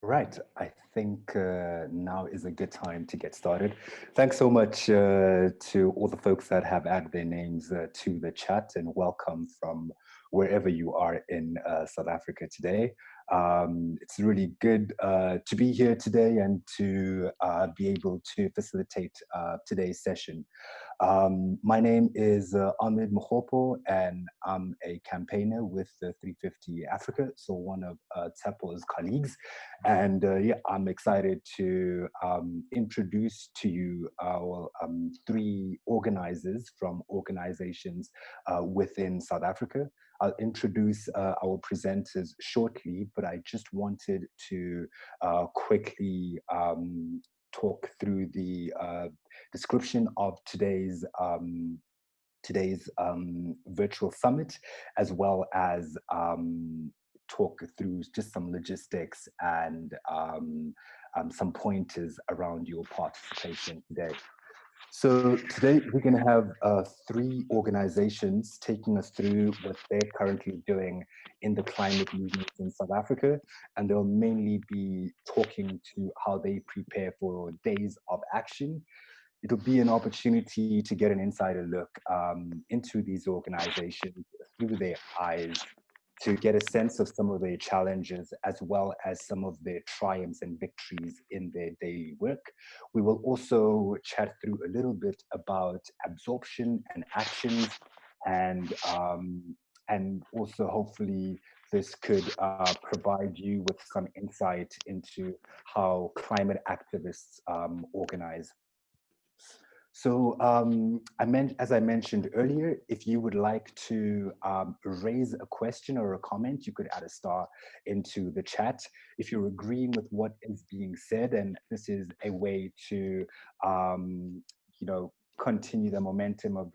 Right, I think now is a good time to get started. Thanks so much to all the folks that have added their names to the chat, and welcome from wherever you are in South Africa today. It's really good to be here today and to be able to facilitate today's session. My name is Ahmed Mohopo, and I'm a campaigner with the 350 Africa, so one of Tsepo's colleagues. And yeah, I'm excited to introduce to you our three organizers from organizations within South Africa. I'll introduce our presenters shortly, but I just wanted to quickly talk through the description of today's virtual summit, as well as talk through just some logistics and some pointers around your participation today. So today we're going to have three organizations taking us through what they're currently doing in the climate movement in South Africa, and they'll mainly be talking to how they prepare for days of action. It'll be an opportunity to get an insider look into these organizations through their eyes, to get a sense of some of their challenges as well as some of their triumphs and victories in their daily work. We will also chat through a little bit about absorption and actions, and also hopefully this could provide you with some insight into how climate activists organize. So as I mentioned earlier, if you would like to raise a question or a comment, you could add a star into the chat. If you're agreeing with what is being said, and this is a way to, you know, continue the momentum of,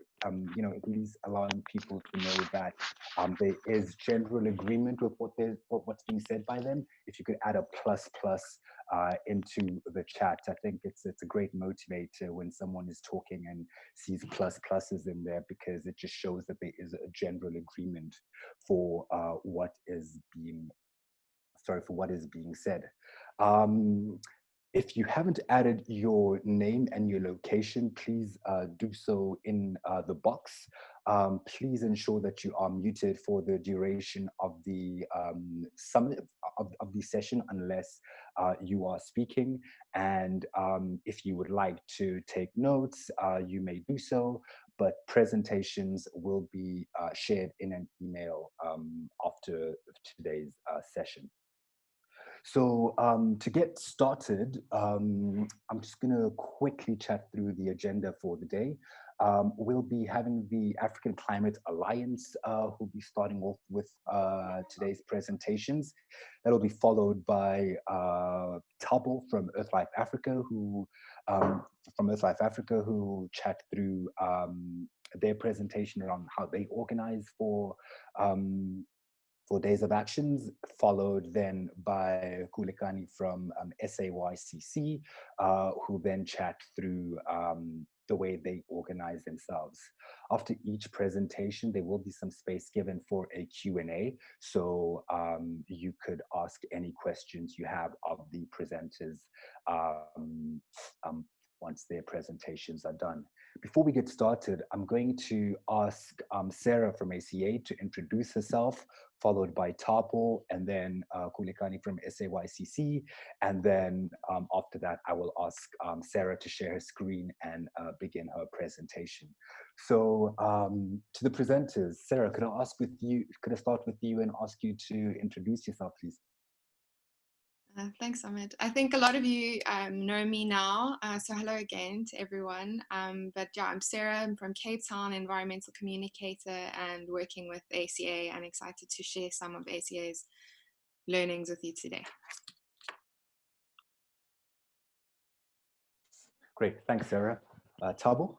you know, at least allowing people to know that there is general agreement with what's being said by them. If you could add a plus plus into the chat. I think it's a great motivator when someone is talking and sees plus pluses in there, because it just shows that there is a general agreement for what is being said. If you haven't added your name and your location, please do so in the box. Please ensure that you are muted for the duration of the summit of the session, unless you are speaking. And if you would like to take notes, you may do so, but presentations will be shared in an email after today's session. So to get started, I'm just going to quickly chat through the agenda for the day. We'll be having the African Climate Alliance, who'll be starting off with today's presentations. That'll be followed by Tabo from Earthlife Africa, who will chat through their presentation around how they organize for Days of Actions, followed then by Kulekani from SAYCC, who then chat through the way they organize themselves. After each presentation, there will be some space given for a Q&A, so you could ask any questions you have of the presenters once their presentations are done. Before we get started, I'm going to ask Sarah from ACA to introduce herself, followed by Tapo, and then Kulekani from SAYCC. And then after that, I will ask Sarah to share her screen and begin her presentation. So to the presenters, Sarah, could I start with you and ask you to introduce yourself, please? Thanks, Ahmed. I think a lot of you know me now, so hello again to everyone. But yeah, I'm Sarah. I'm from Cape Town, environmental communicator and working with ACA. I'm excited to share some of ACA's learnings with you today. Great, thanks, Sarah. Tabo?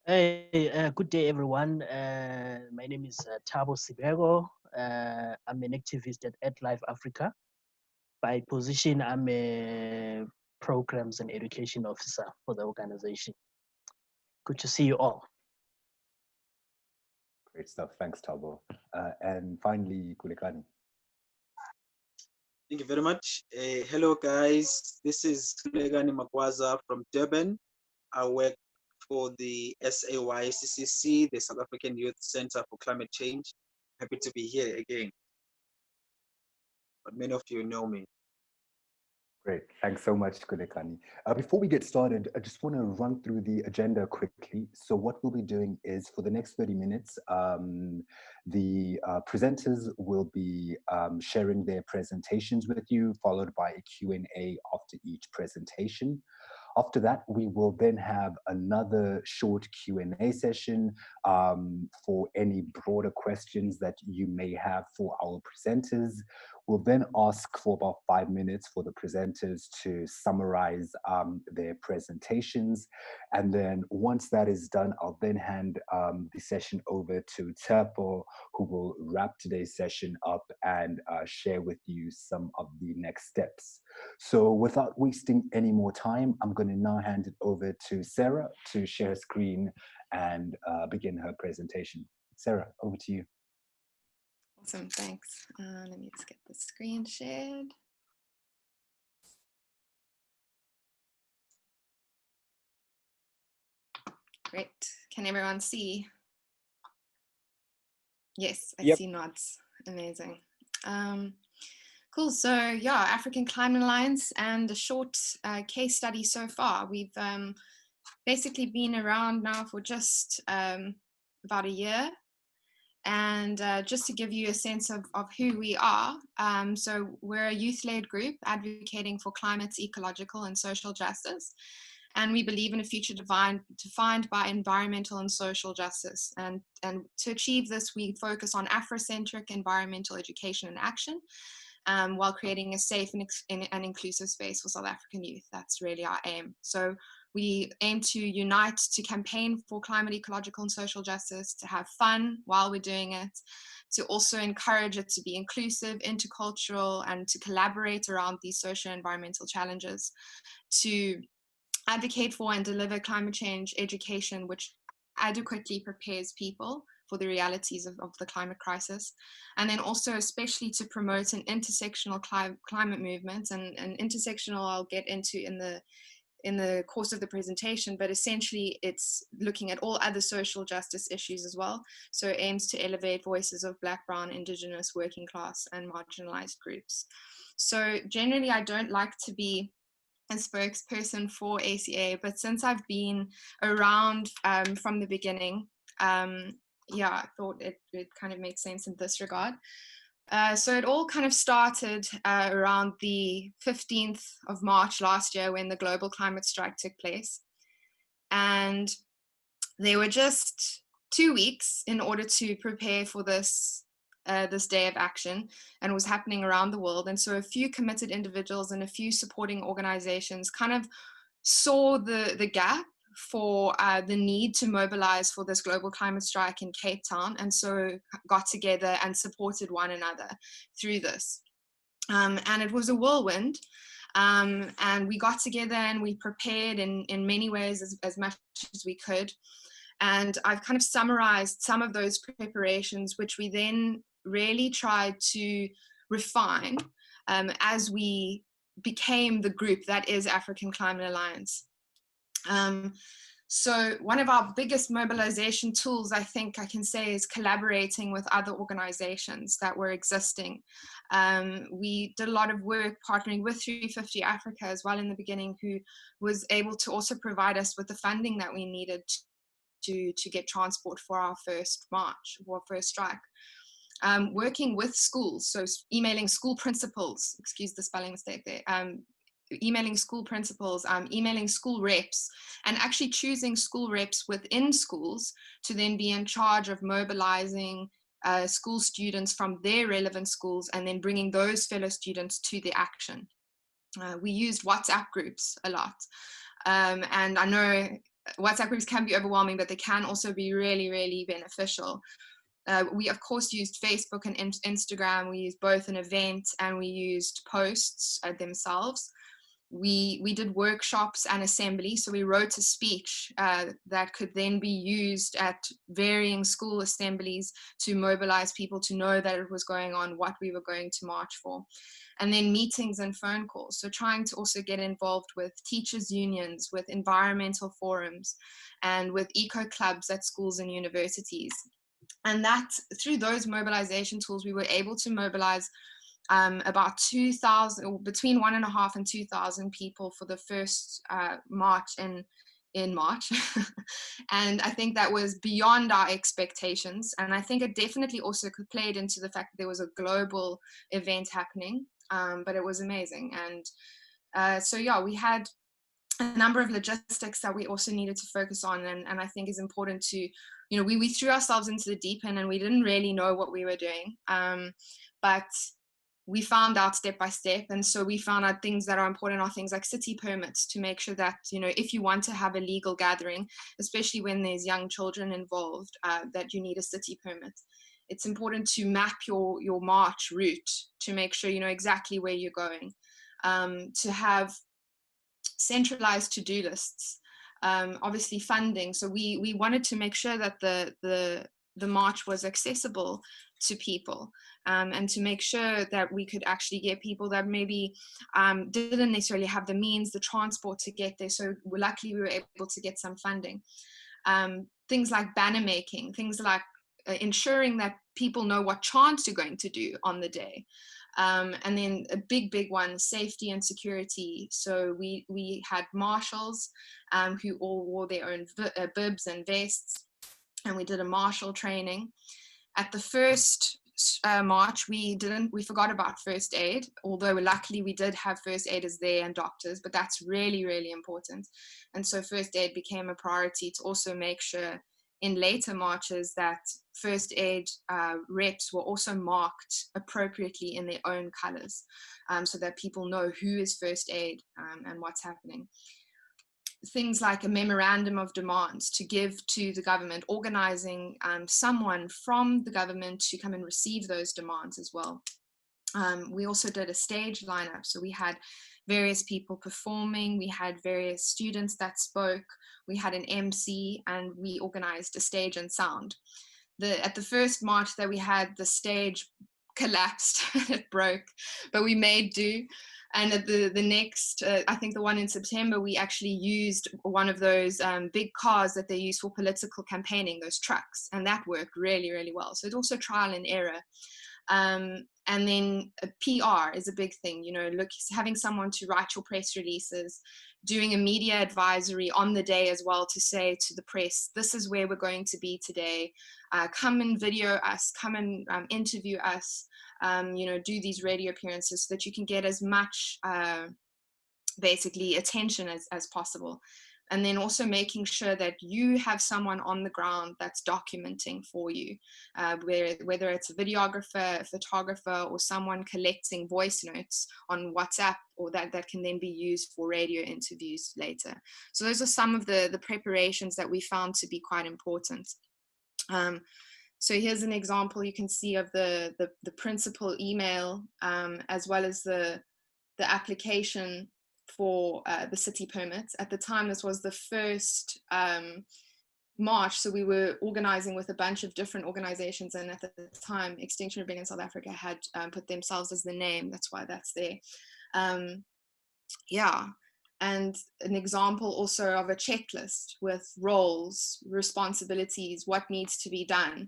Hey, good day, everyone. My name is Tabo Sibego. I'm an activist at Earthlife Africa. By position, I'm a programs and education officer for the organization. Good to see you all. Great stuff. Thanks, Tabo. And finally, Kulekani. Thank you very much. Hello, guys. This is Legani Magwaza from Durban. I work for the SAYCCC, the South African Youth Center for Climate Change. Happy to be here again. But many of you know me. Great. Thanks so much, Kulekani. Before we get started, I just want to run through the agenda quickly. So what we'll be doing is for the next 30 minutes, the presenters will be sharing their presentations with you, followed by a Q&A after each presentation. After that, we will then have another short Q&A session for any broader questions that you may have for our presenters. We'll then ask for about 5 minutes for the presenters to summarize their presentations. And then once that is done, I'll then hand the session over to Tepo, who will wrap today's session up and share with you some of the next steps. So without wasting any more time, I'm going to now hand it over to Sarah to share her screen and begin her presentation. Sarah, over to you. Awesome, thanks. Let me just get the screen shared. Great. Can everyone see? Yes, I see nods. Amazing. Cool. So yeah, African Climate Alliance and a short case study so far. We've basically been around now for just about a year. And just to give you a sense of who we are, so we're a youth-led group advocating for climate, ecological, and social justice. And we believe in a future defined by environmental and social justice. And to achieve this, we focus on Afrocentric environmental education and action, while creating a safe and inclusive space for South African youth. That's really our aim. So we aim to unite to campaign for climate, ecological, and social justice, to have fun while we're doing it, to also encourage it to be inclusive, intercultural, and to collaborate around these social and environmental challenges, to advocate for and deliver climate change education, which adequately prepares people for the realities of the climate crisis, and then also especially to promote an intersectional climate movement, and intersectional I'll get into in the course of the presentation, but essentially it's looking at all other social justice issues as well. So it aims to elevate voices of Black, Brown, Indigenous, working class, and marginalized groups. So generally I don't like to be a spokesperson for ACA, but since I've been around from the beginning, yeah, I thought it kind of makes sense in this regard. So it all kind of started around the 15th of March last year, when the global climate strike took place. And there were just 2 weeks in order to prepare for this day of action, and it was happening around the world. And so a few committed individuals and a few supporting organizations kind of saw the gap for the need to mobilize for this global climate strike in Cape Town, and so got together and supported one another through this. And it was a whirlwind, and we got together and we prepared in many ways as much as we could. And I've kind of summarized some of those preparations, which we then really tried to refine as we became the group that is African Climate Alliance. So one of our biggest mobilization tools, I think I can say, is collaborating with other organizations that were existing. We did a lot of work partnering with 350 Africa as well in the beginning, who was able to also provide us with the funding that we needed to get transport for our first march, or first strike. Working with schools, so emailing school principals, excuse the spelling mistake there, emailing school principals, emailing school reps, and actually choosing school reps within schools to then be in charge of mobilizing school students from their relevant schools, and then bringing those fellow students to the action. We used WhatsApp groups a lot. And I know WhatsApp groups can be overwhelming, but they can also be really, really beneficial. We of course used Facebook and Instagram. We used both an event, and we used posts themselves. we did workshops and assembly. So we wrote a speech that could then be used at varying school assemblies to mobilize people to know that it was going on, what we were going to march for. And then meetings and phone calls. So trying to also get involved with teachers' unions, with environmental forums, and with eco clubs at schools and universities. And that through those mobilization tools, we were able to mobilize about 2,000, or between 1.5 and 2,000 people for the first march in March. And I think that was beyond our expectations. And I think it definitely also played into the fact that there was a global event happening, but it was amazing. And so, yeah, we had a number of logistics that we also needed to focus on. And I think is important to, you know, we threw ourselves into the deep end and we didn't really know what we were doing. But we found out step by step. And so we found out things that are important are things like city permits, to make sure that, you know, if you want to have a legal gathering, especially when there's young children involved, that you need a city permit. It's important to map your march route to make sure you know exactly where you're going, to have centralized to-do lists, obviously funding. So we wanted to make sure that the march was accessible to people, and to make sure that we could actually get people that maybe didn't necessarily have the means, the transport to get there. So luckily we were able to get some funding. Things like banner making, things like ensuring that people know what chants you're going to do on the day. And then a big one, safety and security. So we had marshals who all wore their own bibs and vests, and we did a marshal training. At the first march, we forgot about first aid, although luckily we did have first aiders there and doctors, but that's really, really important. And so first aid became a priority to also make sure in later marches that first aid reps were also marked appropriately in their own colors, so that people know who is first aid and what's happening. Things like a memorandum of demands to give to the government, organizing someone from the government to come and receive those demands as well. We also did a stage lineup. So we had various people performing, we had various students that spoke, we had an MC, and we organized a stage and sound. At the first march that we had, the stage collapsed, it broke, but we made do. And at the next, I think the one in September, we actually used one of those big cars that they use for political campaigning, those trucks, and that worked really, really well. So it's also trial and error. And then PR is a big thing, you know, having someone to write your press releases, doing a media advisory on the day as well, to say to the press, this is where we're going to be today. Come and video us, come and interview us, you know, do these radio appearances so that you can get as much basically attention as possible. And then also making sure that you have someone on the ground that's documenting for you, whether it's a videographer, a photographer, or someone collecting voice notes on WhatsApp, or that can then be used for radio interviews later. So those are some of the preparations that we found to be quite important. So here's an example you can see of the principal email, as well as the application for the city permits. At the time, this was the first march, so we were organizing with a bunch of different organizations, and at the time Extinction Rebellion South Africa had put themselves as the name. That's why that's there. Yeah, and an example also of a checklist with roles, responsibilities, what needs to be done.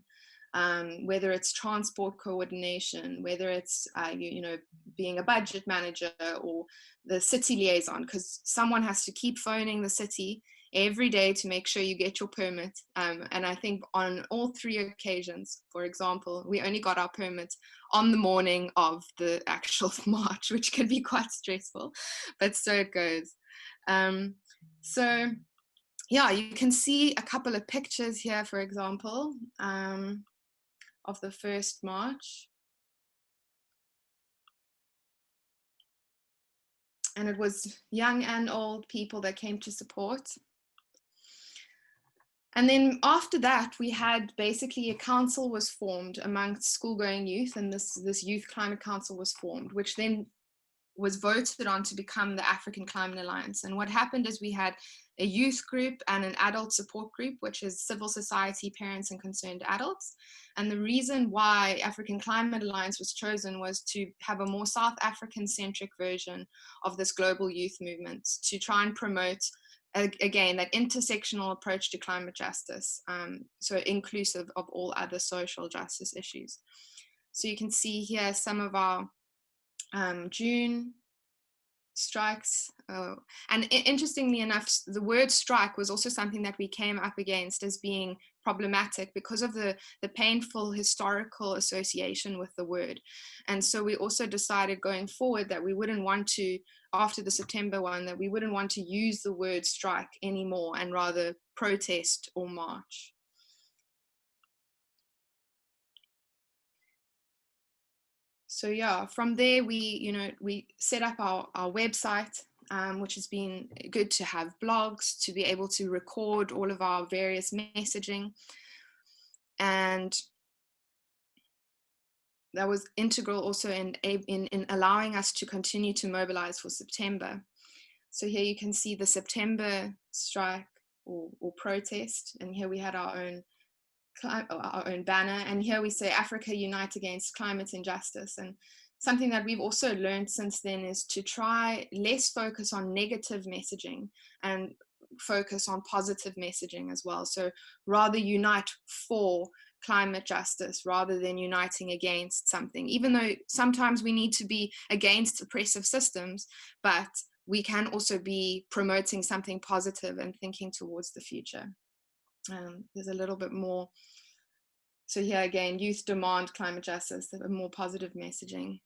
Whether it's transport coordination, whether it's you know, being a budget manager or the city liaison, because someone has to keep phoning the city every day to make sure you get your permit. And I think on all 3 occasions, for example, we only got our permit on the morning of the actual march, which can be quite stressful, but so it goes. So yeah, you can see a couple of pictures here, for example, of the first march. And it was young and old people that came to support. And then after that, we had basically a council was formed amongst school-going youth, and this youth climate council was formed, which then was voted on to become the African Climate Alliance. And what happened is we had a youth group and an adult support group, which is civil society, parents, and concerned adults. And the reason why African Climate Alliance was chosen was to have a more South African-centric version of this global youth movement, to try and promote, again, that intersectional approach to climate justice, so inclusive of all other social justice issues. So you can see here some of our June strikes. And interestingly enough, the word strike was also something that we came up against as being problematic because of the painful historical association with the word. And so we also decided going forward that we wouldn't want to, after the September one, that we wouldn't want to use the word strike anymore and rather protest or march. So yeah, from there we set up our website, which has been good to have blogs, to be able to record all of our various messaging. And that was integral also in allowing us to continue to mobilize for September. So here you can see the September strike or protest. And here we had our own banner, and here we say Africa Unite Against Climate Injustice. And something that we've also learned since then is to try less focus on negative messaging and focus on positive messaging as well. So rather unite for climate justice rather than uniting against something, even though sometimes we need to be against oppressive systems, but we can also be promoting something positive and thinking towards the future. There's a little bit more. So here again, youth demand climate justice, a more positive messaging.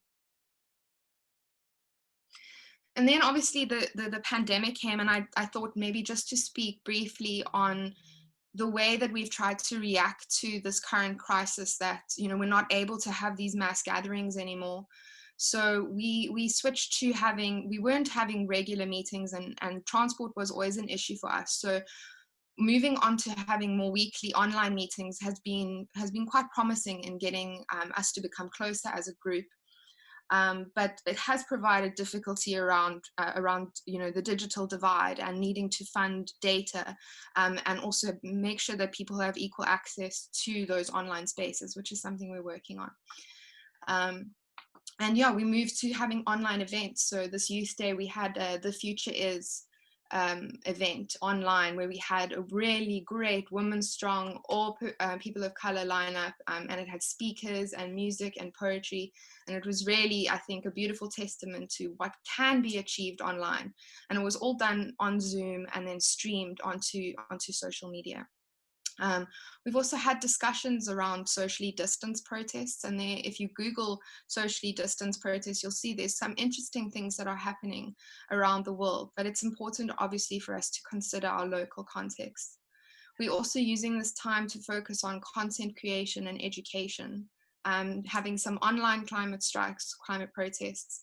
And then obviously the pandemic came, and I thought maybe just to speak briefly on the way that we've tried to react to this current crisis, that, you know, we're not able to have these mass gatherings anymore. So we switched to we weren't having regular meetings, and transport was always an issue for us. So moving on to having more weekly online meetings has been quite promising in getting us to become closer as a group. But it has provided difficulty around you know, the digital divide and needing to fund data, and also make sure that people have equal access to those online spaces, which is something we're working on. And yeah, we moved to having online events. So this Youth Day, we had the Future Is event online, where we had a really great women strong, all people of color lineup, and it had speakers and music and poetry, and it was really, I think, a beautiful testament to what can be achieved online. And it was all done on Zoom and then streamed onto social media. We've also had discussions around socially distanced protests, and there, if you Google socially distanced protests, you'll see there's some interesting things that are happening around the world, but it's important obviously for us to consider our local context. We're also using this time to focus on content creation and education, having some online climate strikes, climate protests,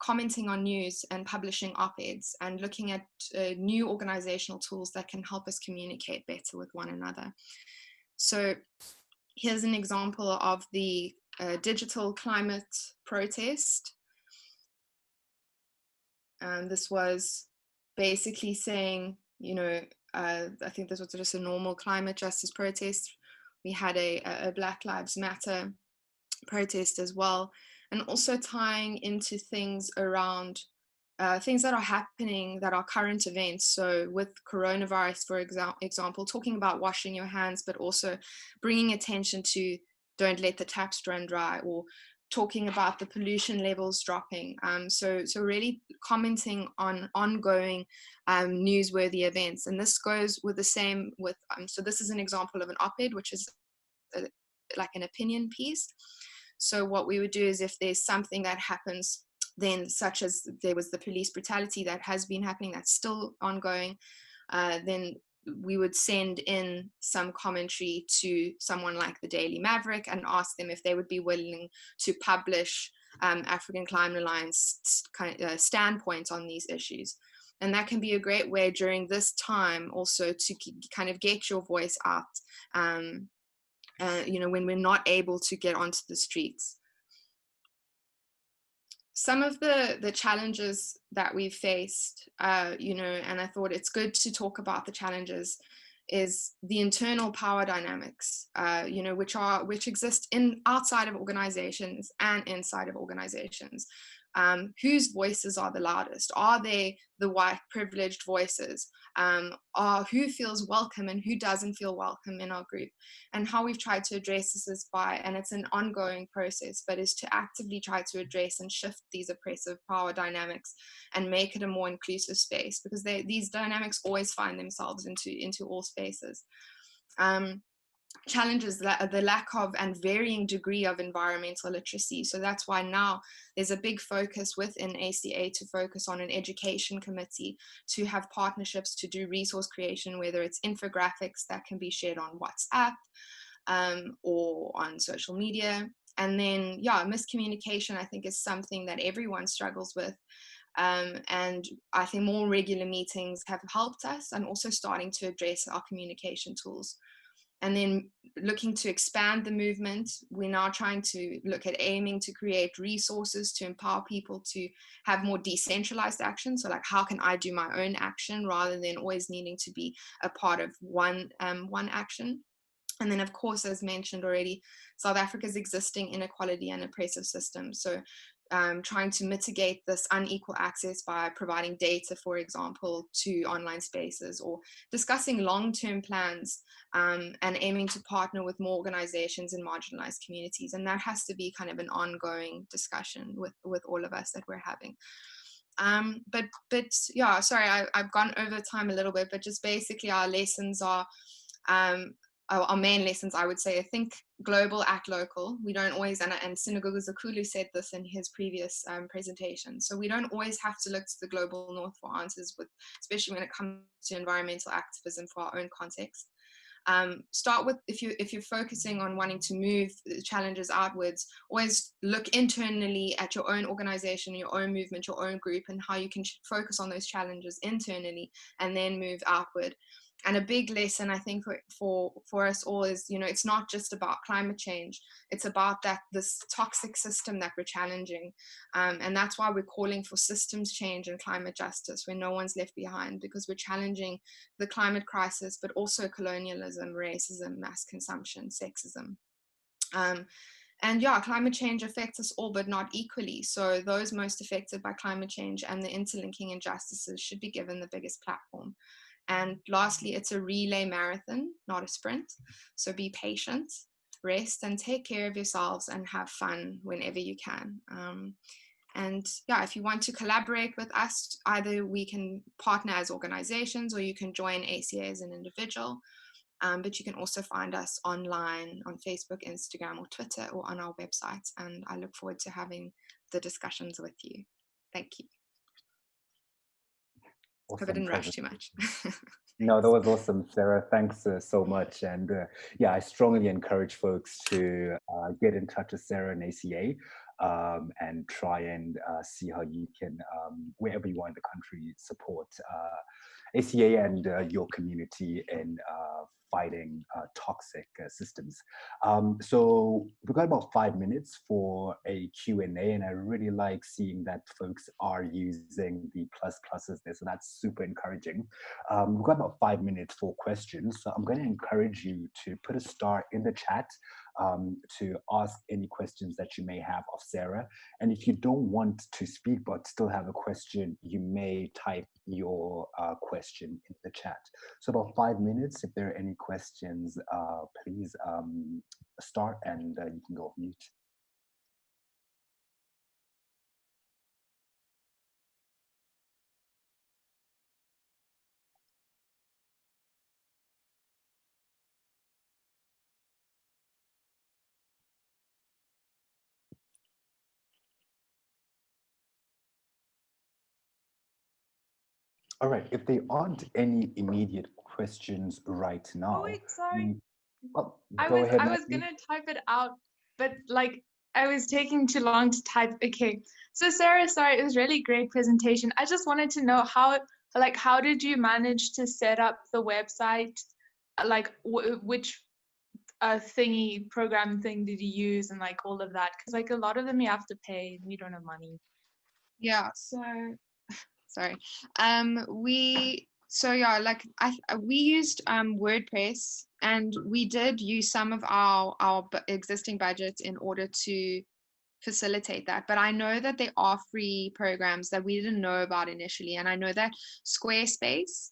commenting on news and publishing op-eds, and looking at new organizational tools that can help us communicate better with one another. So here's an example of the digital climate protest. This was basically saying, you know, I think this was just a normal climate justice protest. We had a Black Lives Matter protest as well, and also tying into things around things that are happening that are current events. So with coronavirus, for example, talking about washing your hands, but also bringing attention to don't let the taps run dry, or talking about the pollution levels dropping. So really commenting on ongoing newsworthy events. And this goes with the same with, so this is an example of an op-ed, which is like an opinion piece. So what we would do is, if there's something that happens, then such as there was the police brutality that has been happening, that's still ongoing, then we would send in some commentary to someone like the Daily Maverick and ask them if they would be willing to publish African Climate Alliance standpoints on these issues. And that can be a great way during this time also to kind of get your voice out, you know, when we're not able to get onto the streets. some of the challenges that we've faced, you know, and I thought it's good to talk about the challenges, is the internal power dynamics, you know, which exist outside of organizations and inside of organizations. Whose voices are the loudest? Are they the white privileged voices? Who feels welcome and who doesn't feel welcome in our group? And how we've tried to address this is and it's an ongoing process, but is to actively try to address and shift these oppressive power dynamics and make it a more inclusive space, because these dynamics always find themselves into all spaces. Challenges the lack of and varying degree of environmental literacy. So that's why now there's a big focus within ACA to focus on an education committee, to have partnerships to do resource creation, whether it's infographics that can be shared on WhatsApp or on social media. And then, yeah, miscommunication, I think, is something that everyone struggles with. And I think more regular meetings have helped us, and also starting to address our communication tools. And then looking to expand the movement, we're now trying to look at aiming to create resources to empower people to have more decentralized action. So like, how can I do my own action rather than always needing to be a part of one action? And then, of course, as mentioned already, South Africa's existing inequality and oppressive system. So trying to mitigate this unequal access by providing data, for example, to online spaces, or discussing long-term plans and aiming to partner with more organizations in marginalized communities. And that has to be kind of an ongoing discussion with all of us that we're having. But yeah, sorry, I've gone over time a little bit, but just basically our lessons are, our main lessons, I would say, think global, act local. We don't always, and Sinagogu Zakulu said this in his previous presentation, so we don't always have to look to the global north for answers, especially when it comes to environmental activism for our own context. Start with, if you're focusing on wanting to move the challenges outwards, always look internally at your own organization, your own movement, your own group, and how you can focus on those challenges internally and then move outward. And a big lesson, I think, for us all is, you know, it's not just about climate change. It's about this toxic system that we're challenging. And that's why we're calling for systems change and climate justice, where no one's left behind, because we're challenging the climate crisis, but also colonialism, racism, mass consumption, sexism. And yeah, climate change affects us all, but not equally. So those most affected by climate change and the interlinking injustices should be given the biggest platform. And lastly, it's a relay marathon, not a sprint. So be patient, rest, and take care of yourselves, and have fun whenever you can. And yeah, if you want to collaborate with us, either we can partner as organizations, or you can join ACA as an individual. But you can also find us online on Facebook, Instagram, or Twitter, or on our website. And I look forward to having the discussions with you. Thank you. Awesome. Hope I didn't rush too much. No, that was awesome, Sarah. Thanks so much. And yeah, I strongly encourage folks to get in touch with Sarah and ACA and try and see how you can, wherever you are in the country, support ACA and your community in fighting toxic systems. So we've got about 5 minutes for a Q&A, and I really like seeing that folks are using the pluses there, so that's super encouraging. We've got about 5 minutes for questions, so I'm going to encourage you to put a star in the chat to ask any questions that you may have of Sarah. And if you don't want to speak but still have a question, you may type your question in the chat. So about 5 minutes. If there are any questions, please start, and you can go off mute. All right, if there aren't any immediate questions right now. Oh, wait, sorry. I was gonna type it out, but like I was taking too long to type. Okay, so Sarah, sorry, it was really great presentation. I just wanted to know how did you manage to set up the website? Like which thingy program thing did you use, and like all of that? Because like a lot of them you have to pay, and we don't have money. Yeah, so sorry. We used WordPress, and we did use some of our existing budgets in order to facilitate that. But I know that there are free programs that we didn't know about initially, and I know that Squarespace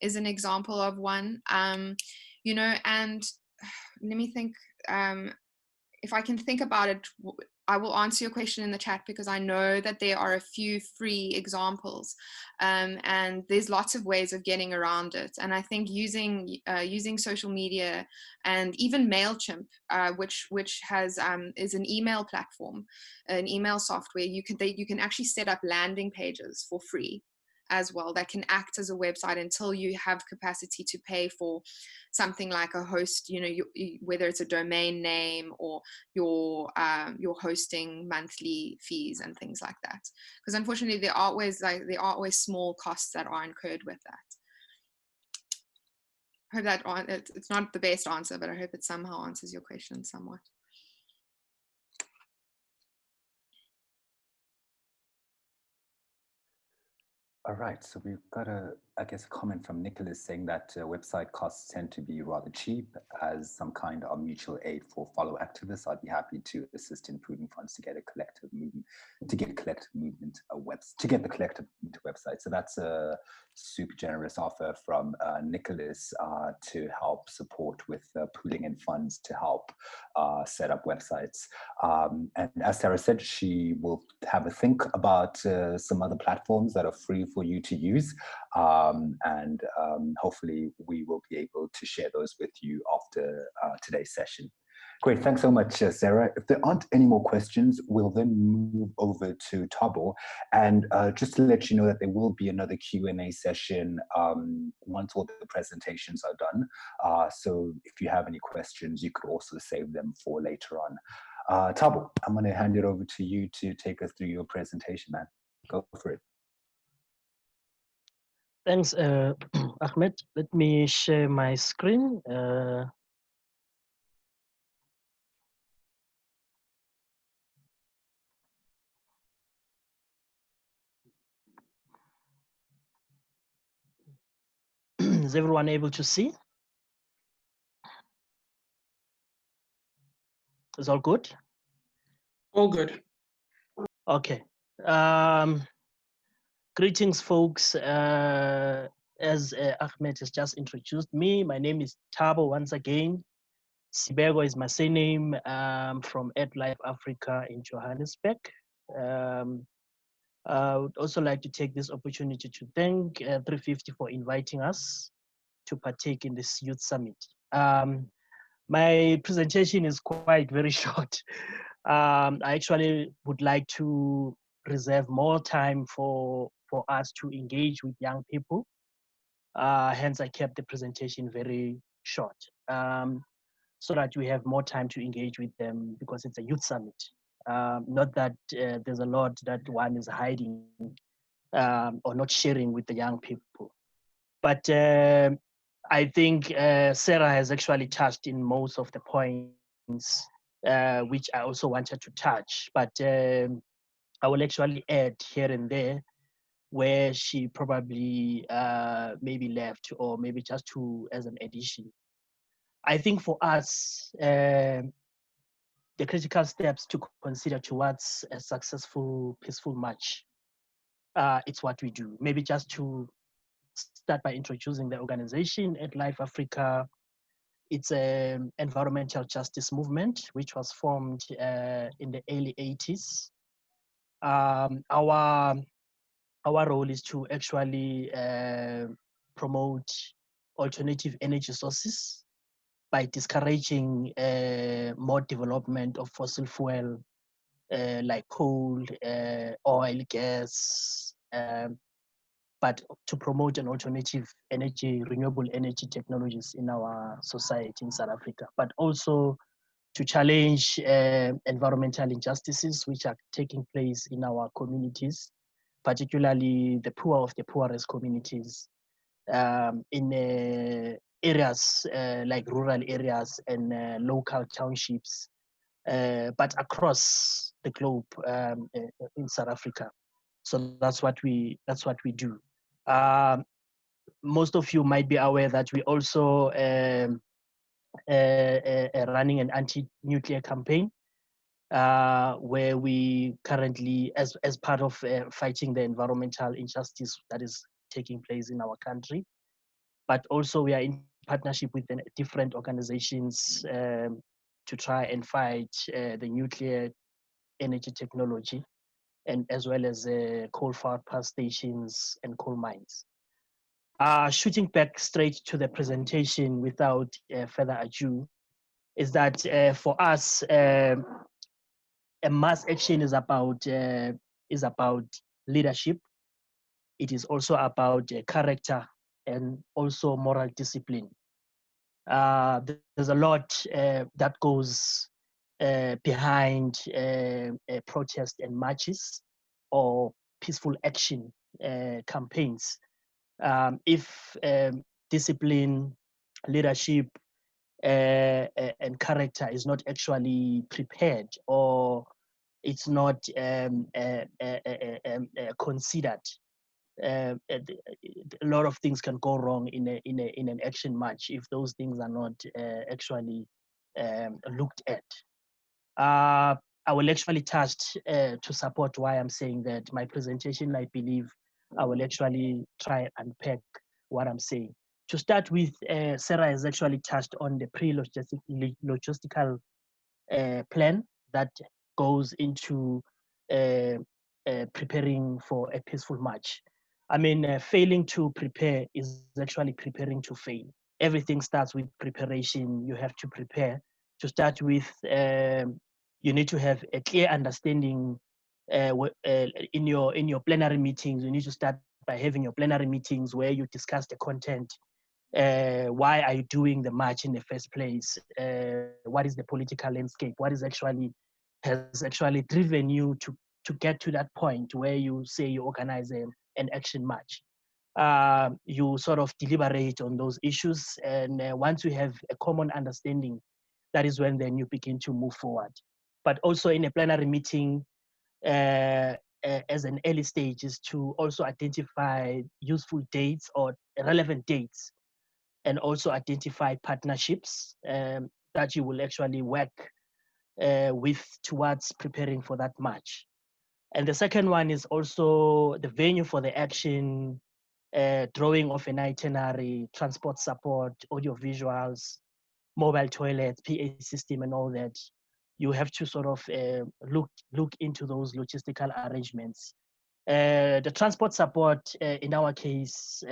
is an example of one. And let me think. If I can think about it, I will answer your question in the chat, because I know that there are a few free examples, and there's lots of ways of getting around it. And I think using social media, and even Mailchimp, which has is an email platform, an email software, you can actually set up landing pages for free as well, that can act as a website until you have capacity to pay for something like a host, whether it's a domain name or your hosting monthly fees and things like that. Because unfortunately, there are always small costs that are incurred with that. I hope that it's not the best answer, but I hope it somehow answers your question somewhat. All right, so we've got a comment from Nicholas saying that website costs tend to be rather cheap as some kind of mutual aid for follow activists. I'd be happy to assist in pooling funds to get a collective movement, to get the collective movement website. So that's a super generous offer from Nicholas to help support with pooling and funds to help set up websites. And as Sarah said, she will have a think about some other platforms that are free for you to use. And hopefully we will be able to share those with you after today's session. Great, thanks so much, Sarah. If there aren't any more questions, we'll then move over to Thabo. And just to let you know that there will be another Q&A session once all the presentations are done. So if you have any questions, you could also save them for later on. Thabo, I'm going to hand it over to you to take us through your presentation, man. Go for it. Thanks, Ahmed. Let me share my screen. Is everyone able to see? Is all good? All good. Okay. Greetings, folks. As Ahmed has just introduced me, my name is Thabo once again. Sibego is my surname. From Earthlife Africa in Johannesburg. I would also like to take this opportunity to thank 350 for inviting us to partake in this youth summit. My presentation is quite very short. I actually would like to reserve more time for us to engage with young people. Hence, I kept the presentation very short, so that we have more time to engage with them, because it's a youth summit. Not that there's a lot that one is hiding or not sharing with the young people. But I think Sarah has actually touched in most of the points which I also wanted to touch. But I will actually add here and there where she probably maybe left, or maybe just as an addition. I think for us, the critical steps to consider towards a successful peaceful march, it's what we do. Maybe just to start by introducing the organization, Earthlife Africa. It's an environmental justice movement which was formed in the early 80s. Our role is to actually promote alternative energy sources by discouraging more development of fossil fuel like coal, oil, gas, but to promote an alternative energy, renewable energy technologies in our society in South Africa, but also to challenge environmental injustices which are taking place in our communities, particularly the poor of the poorest communities in areas like rural areas and local townships, but across the globe in South Africa. So that's what we do. Most of you might be aware that we also running an anti-nuclear campaign, where we currently, as part of fighting the environmental injustice that is taking place in our country, but also we are in partnership with different organizations to try and fight the nuclear energy technology, and as well as coal-fired power stations and coal mines. Shooting back straight to the presentation without further ado, is that for us, a mass action is about leadership. It is also about character and also moral discipline. There's a lot that goes behind protest and marches or peaceful action campaigns. If discipline, leadership, and character is not actually prepared, or it's not considered, a lot of things can go wrong in an action match if those things are not actually looked at. I will actually touch to support why I'm saying that. My presentation, I believe, I will actually try and unpack what I'm saying. To start with, Sarah has actually touched on the logistical plan that goes into preparing for a peaceful march. I mean, failing to prepare is actually preparing to fail. Everything starts with preparation. You have to prepare. To start with, you need to have a clear understanding in your plenary meetings. You need to start by having your plenary meetings where you discuss the content. Why are you doing the march in the first place? What is the political landscape? What is has actually driven you to get to that point where you say you organize an action march? You sort of deliberate on those issues, and once you have a common understanding, that is when then you begin to move forward. But also in a plenary meeting, as an early stage, is to also identify useful dates or relevant dates, and also identify partnerships that you will actually work with towards preparing for that march. And the second one is also the venue for the action, drawing of an itinerary, transport support, audio visuals, mobile toilets, PA system, and all that. You have to sort of look into those logistical arrangements. The transport support, in our case,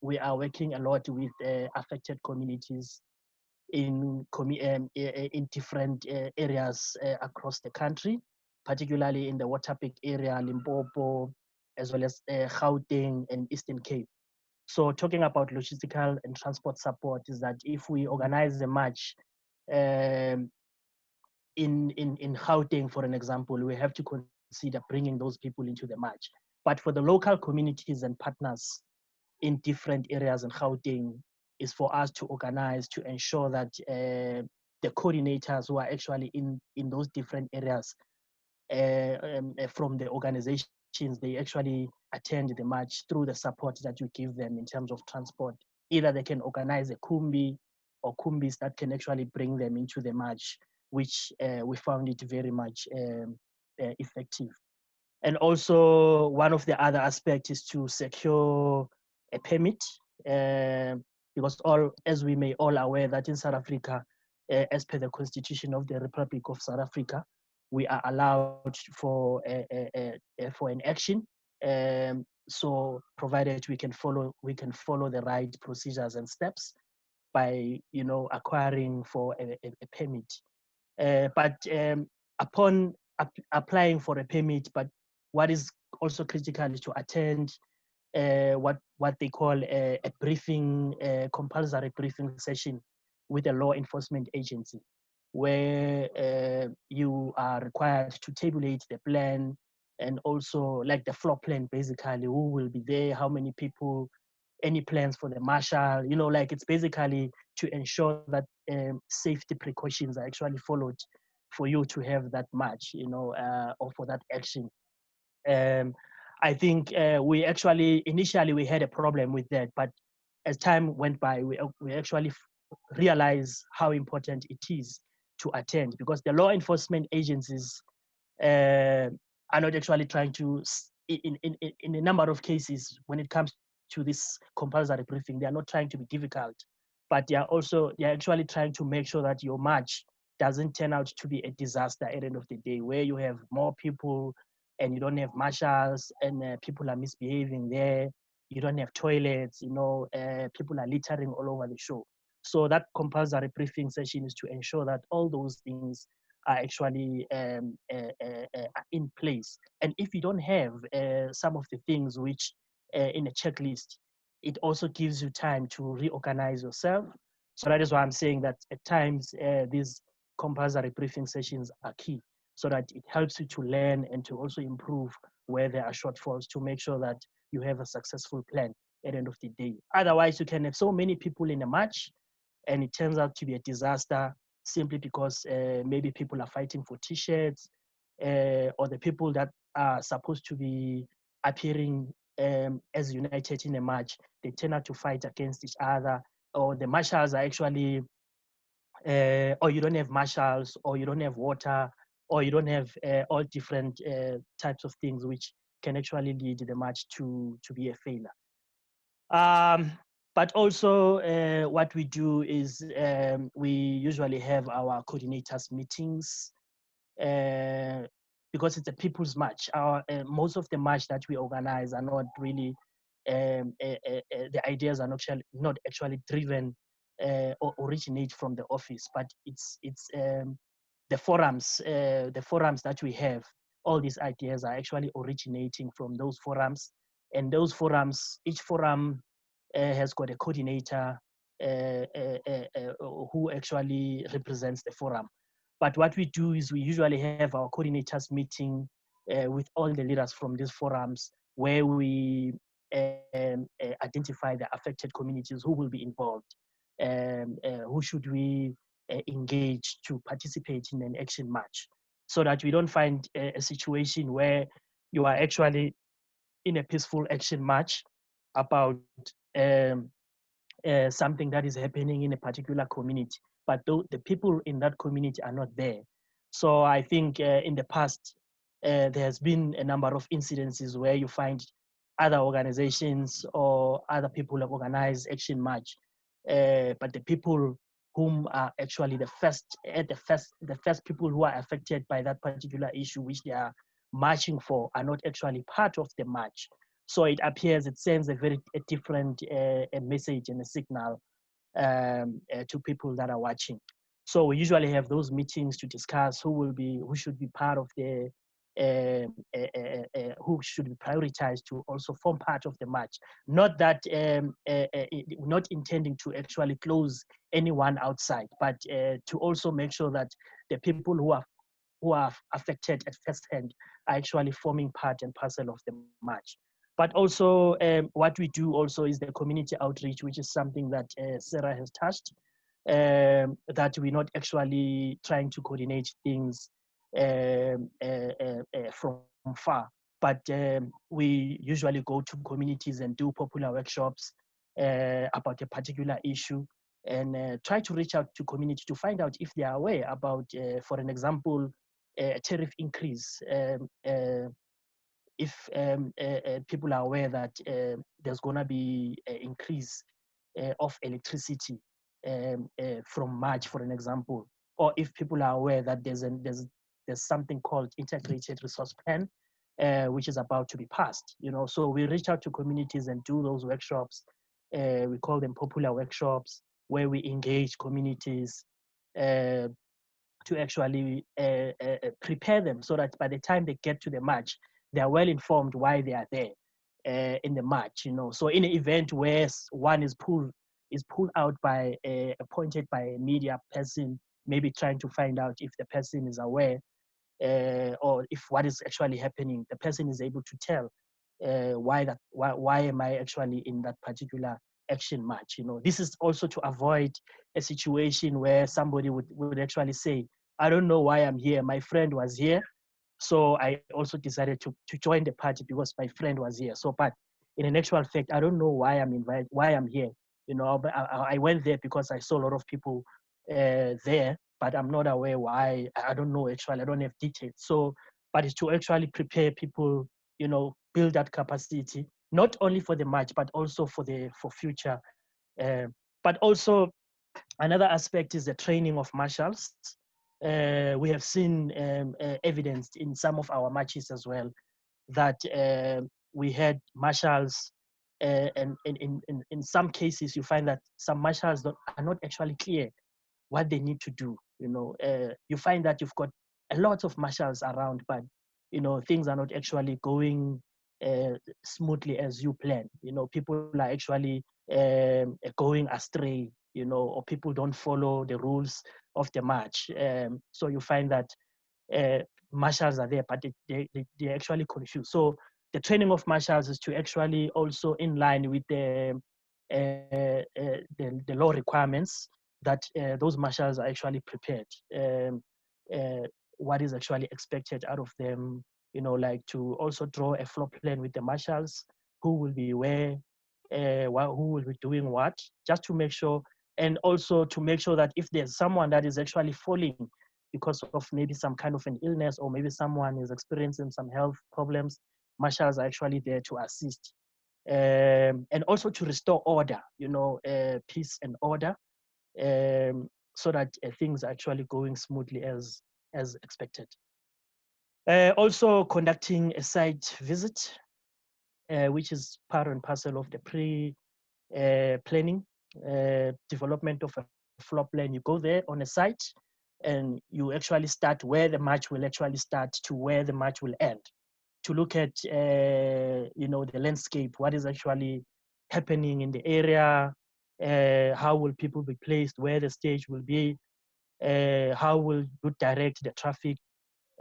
we are working a lot with affected communities in different areas across the country, particularly in the Waterberg area, Limpopo, as well as Gauteng and Eastern Cape. So talking about logistical and transport support is that if we organize a march in Gauteng, for an example, we have to consider bringing those people into the march. But for the local communities and partners in different areas in Gauteng, is for us to organize to ensure that the coordinators who are actually in those different areas from the organizations, they actually attend the march through the support that you give them in terms of transport. Either they can organize a kumbi or kumbis that can actually bring them into the march, which we found it very much effective. And also, one of the other aspects is to secure a permit, because as we may all aware that in South Africa, as per the Constitution of the Republic of South Africa, we are allowed for an action. So provided we can follow the right procedures and steps by acquiring for a permit. But upon applying for a permit, but what is also critical is to attend what they call a briefing, compulsory briefing session with a law enforcement agency, where you are required to tabulate the plan and also like the floor plan, basically, who will be there, how many people, any plans for the marshal, like it's basically to ensure that safety precautions are actually followed for you to have that march, or for that action. I think we actually, initially we had a problem with that, but as time went by, we actually realized how important it is to attend, because the law enforcement agencies are not actually trying to, in a number of cases, when it comes to this compulsory briefing, they are not trying to be difficult, but they are actually trying to make sure that your march doesn't turn out to be a disaster at the end of the day, where you have more people and you don't have marshals, and people are misbehaving there. You don't have toilets, people are littering all over the show. So that compulsory briefing session is to ensure that all those things are actually in place. And if you don't have some of the things which in a checklist, it also gives you time to reorganize yourself. So that is why I'm saying that at times these compulsory briefing sessions are key, so that it helps you to learn and to also improve where there are shortfalls, to make sure that you have a successful plan at the end of the day. Otherwise, you can have so many people in a match and it turns out to be a disaster, simply because maybe people are fighting for t-shirts, or the people that are supposed to be appearing as united in a match, they turn out to fight against each other, or the marshals are actually, or you don't have marshals, or you don't have water, or you don't have all different types of things which can actually lead the match to be a failure. But also what we do is we usually have our coordinators meetings, because it's a people's match. Most of the match that we organize are not really, the ideas are not actually driven or originate from the office, but it's the forums that we have. All these ideas are actually originating from those forums, and those forums, each forum has got a coordinator who actually represents the forum. But what we do is we usually have our coordinators meeting with all the leaders from these forums, where we identify the affected communities who will be involved, who should we engage to participate in an action march, so that we don't find a situation where you are actually in a peaceful action march about something that is happening in a particular community, but the people in that community are not there. So I think in the past, there has been a number of incidences where you find other organizations or other people have organized action march, but the people whom are actually the first people who are affected by that particular issue which they are marching for are not actually part of the march. So it appears it sends a different a message and a signal to people that are watching. So we usually have those meetings to discuss who should be part of the, who should be prioritized to also form part of the match. Not that, not intending to actually close anyone outside, but to also make sure that the people who are affected at first hand are actually forming part and parcel of the match. But also what we do also is the community outreach, which is something that Sarah has touched, that we're not actually trying to coordinate things from far, but we usually go to communities and do popular workshops about a particular issue, and try to reach out to community to find out if they are aware about, for an example, a tariff increase. If people are aware that there's going to be an increase of electricity from March, for an example, or if people are aware that there's something called integrated resource plan, which is about to be passed, so we reach out to communities and do those workshops. We call them popular workshops, where we engage communities to actually prepare them, so that by the time they get to the match, they are well informed why they are there in the match. So in an event where one is pulled out by appointed by a media person, maybe trying to find out if the person is aware, or if what is actually happening, the person is able to tell why am I actually in that particular action match. This is also to avoid a situation where somebody would actually say, I don't know why I'm here. My friend was here, So I also decided to join the party because my friend was here. So, but in an actual fact, I don't know why I'm invited, why I'm here. You know, but I went there because I saw a lot of people there, but I'm not aware why. I don't know actually. I don't have details. So, but it's to actually prepare people, you know, build that capacity, not only for the match, but also for future. But also another aspect is the training of marshals. We have seen evidence in some of our matches as well that we had marshals, and in some cases you find that some marshals are not actually clear what they need to do. You know, you find that you've got a lot of marshals around, but you know things are not actually going smoothly as you plan. You know, people are actually going astray. You know, or people don't follow the rules of the match. So you find that uh, marshals are there, but they're actually confused. So the training of marshals is to actually also in line with the law requirements that those marshals are actually prepared. What is actually expected out of them, you know, like to also draw a floor plan with the marshals, who will be where, who will be doing what, just to make sure, and also to make sure that if there's someone that is actually falling because of maybe some kind of an illness, or maybe someone is experiencing some health problems, marshals are actually there to assist. And also to restore order, you know, peace and order, so that things are actually going smoothly as expected. Also conducting a site visit, which is part and parcel of the planning, development of a floor plan. You go there on a site and you actually start where the match will actually start to where the match will end, to look at you know, the landscape, what is actually happening in the area, how will people be placed, where the stage will be, how will you direct the traffic,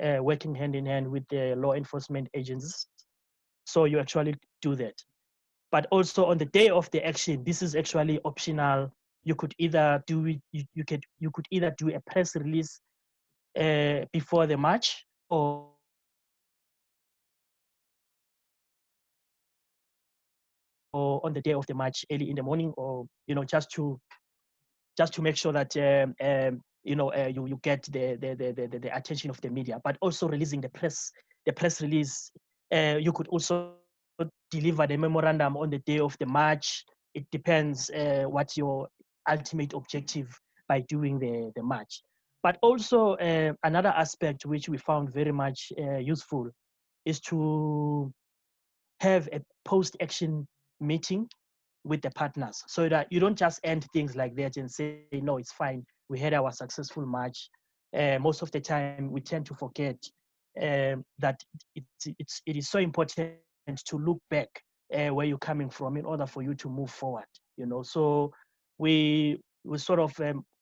working hand in hand with the law enforcement agencies. So you actually do that. But also on the day of the action, this is actually optional. You could either do it, you could either do a press release before the match, or on the day of the match early in the morning, or you know, just to make sure that you know, you get the attention of the media, but also releasing the press release. You could also deliver the memorandum on the day of the match. It depends what your ultimate objective by doing the match. But also another aspect which we found very much useful is to have a post-action meeting with the partners, so that you don't just end things like that and say, no, it's fine, we had our successful match. Most of the time we tend to forget that it is so important to look back where you're coming from in order for you to move forward, you know. So we sort of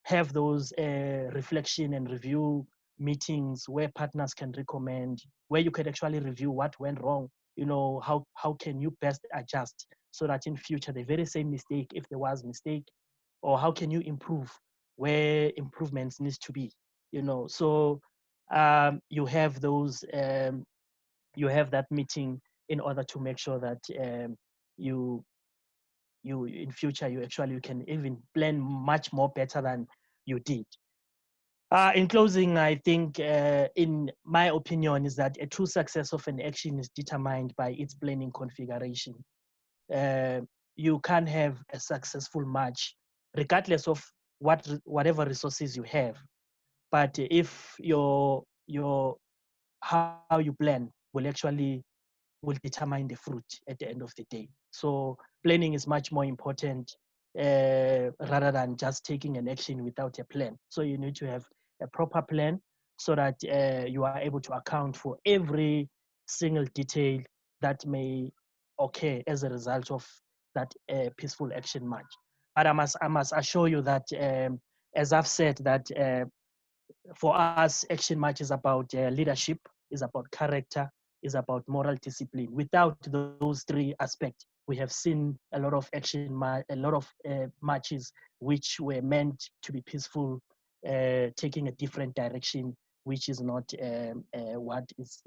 have those reflection and review meetings where partners can recommend, where you can actually review what went wrong, you know, how can you best adjust so that in future the very same mistake, if there was mistake, or how can you improve where improvements needs to be, you know. So you have those you have that meeting in order to make sure that you in future you actually you can even plan much more better than you did. In closing, I think, in my opinion, is that a true success of an action is determined by its planning configuration. Uh, you can have a successful match regardless of whatever resources you have. But if your how you plan will determine the fruit at the end of the day. So planning is much more important rather than just taking an action without a plan. So you need to have a proper plan so that you are able to account for every single detail that may occur as a result of that peaceful action match. But I must assure you that, as I've said, that for us, action match is about leadership, is about character, is about moral discipline. Without those three aspects, we have seen a lot of a lot of matches which were meant to be peaceful, taking a different direction which is not what is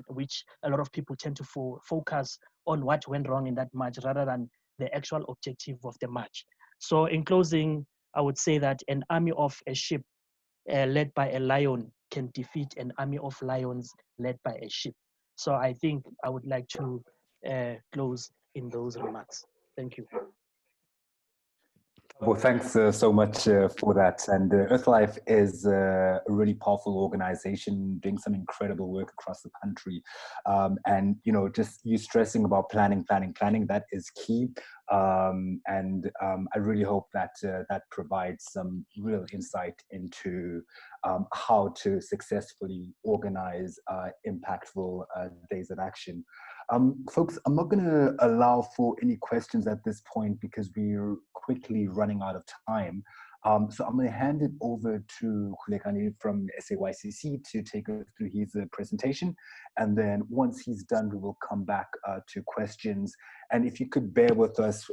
which a lot of people tend to focus on what went wrong in that march rather than the actual objective of the march. So in closing, I would say that an army of a sheep led by a lion can defeat an army of lions led by a sheep. So I think I would like to close in those remarks. Thank you. Well, thanks so much for that. And Earthlife is a really powerful organization doing some incredible work across the country. And, you know, just you stressing about planning, that is key. I really hope that that provides some real insight into how to successfully organize impactful days of action. Folks, I'm not going to allow for any questions at this point because we're quickly running out of time. So I'm going to hand it over to Khulekani from SAYCC to take us through his presentation. And then once he's done, we will come back to questions. And if you could bear with us,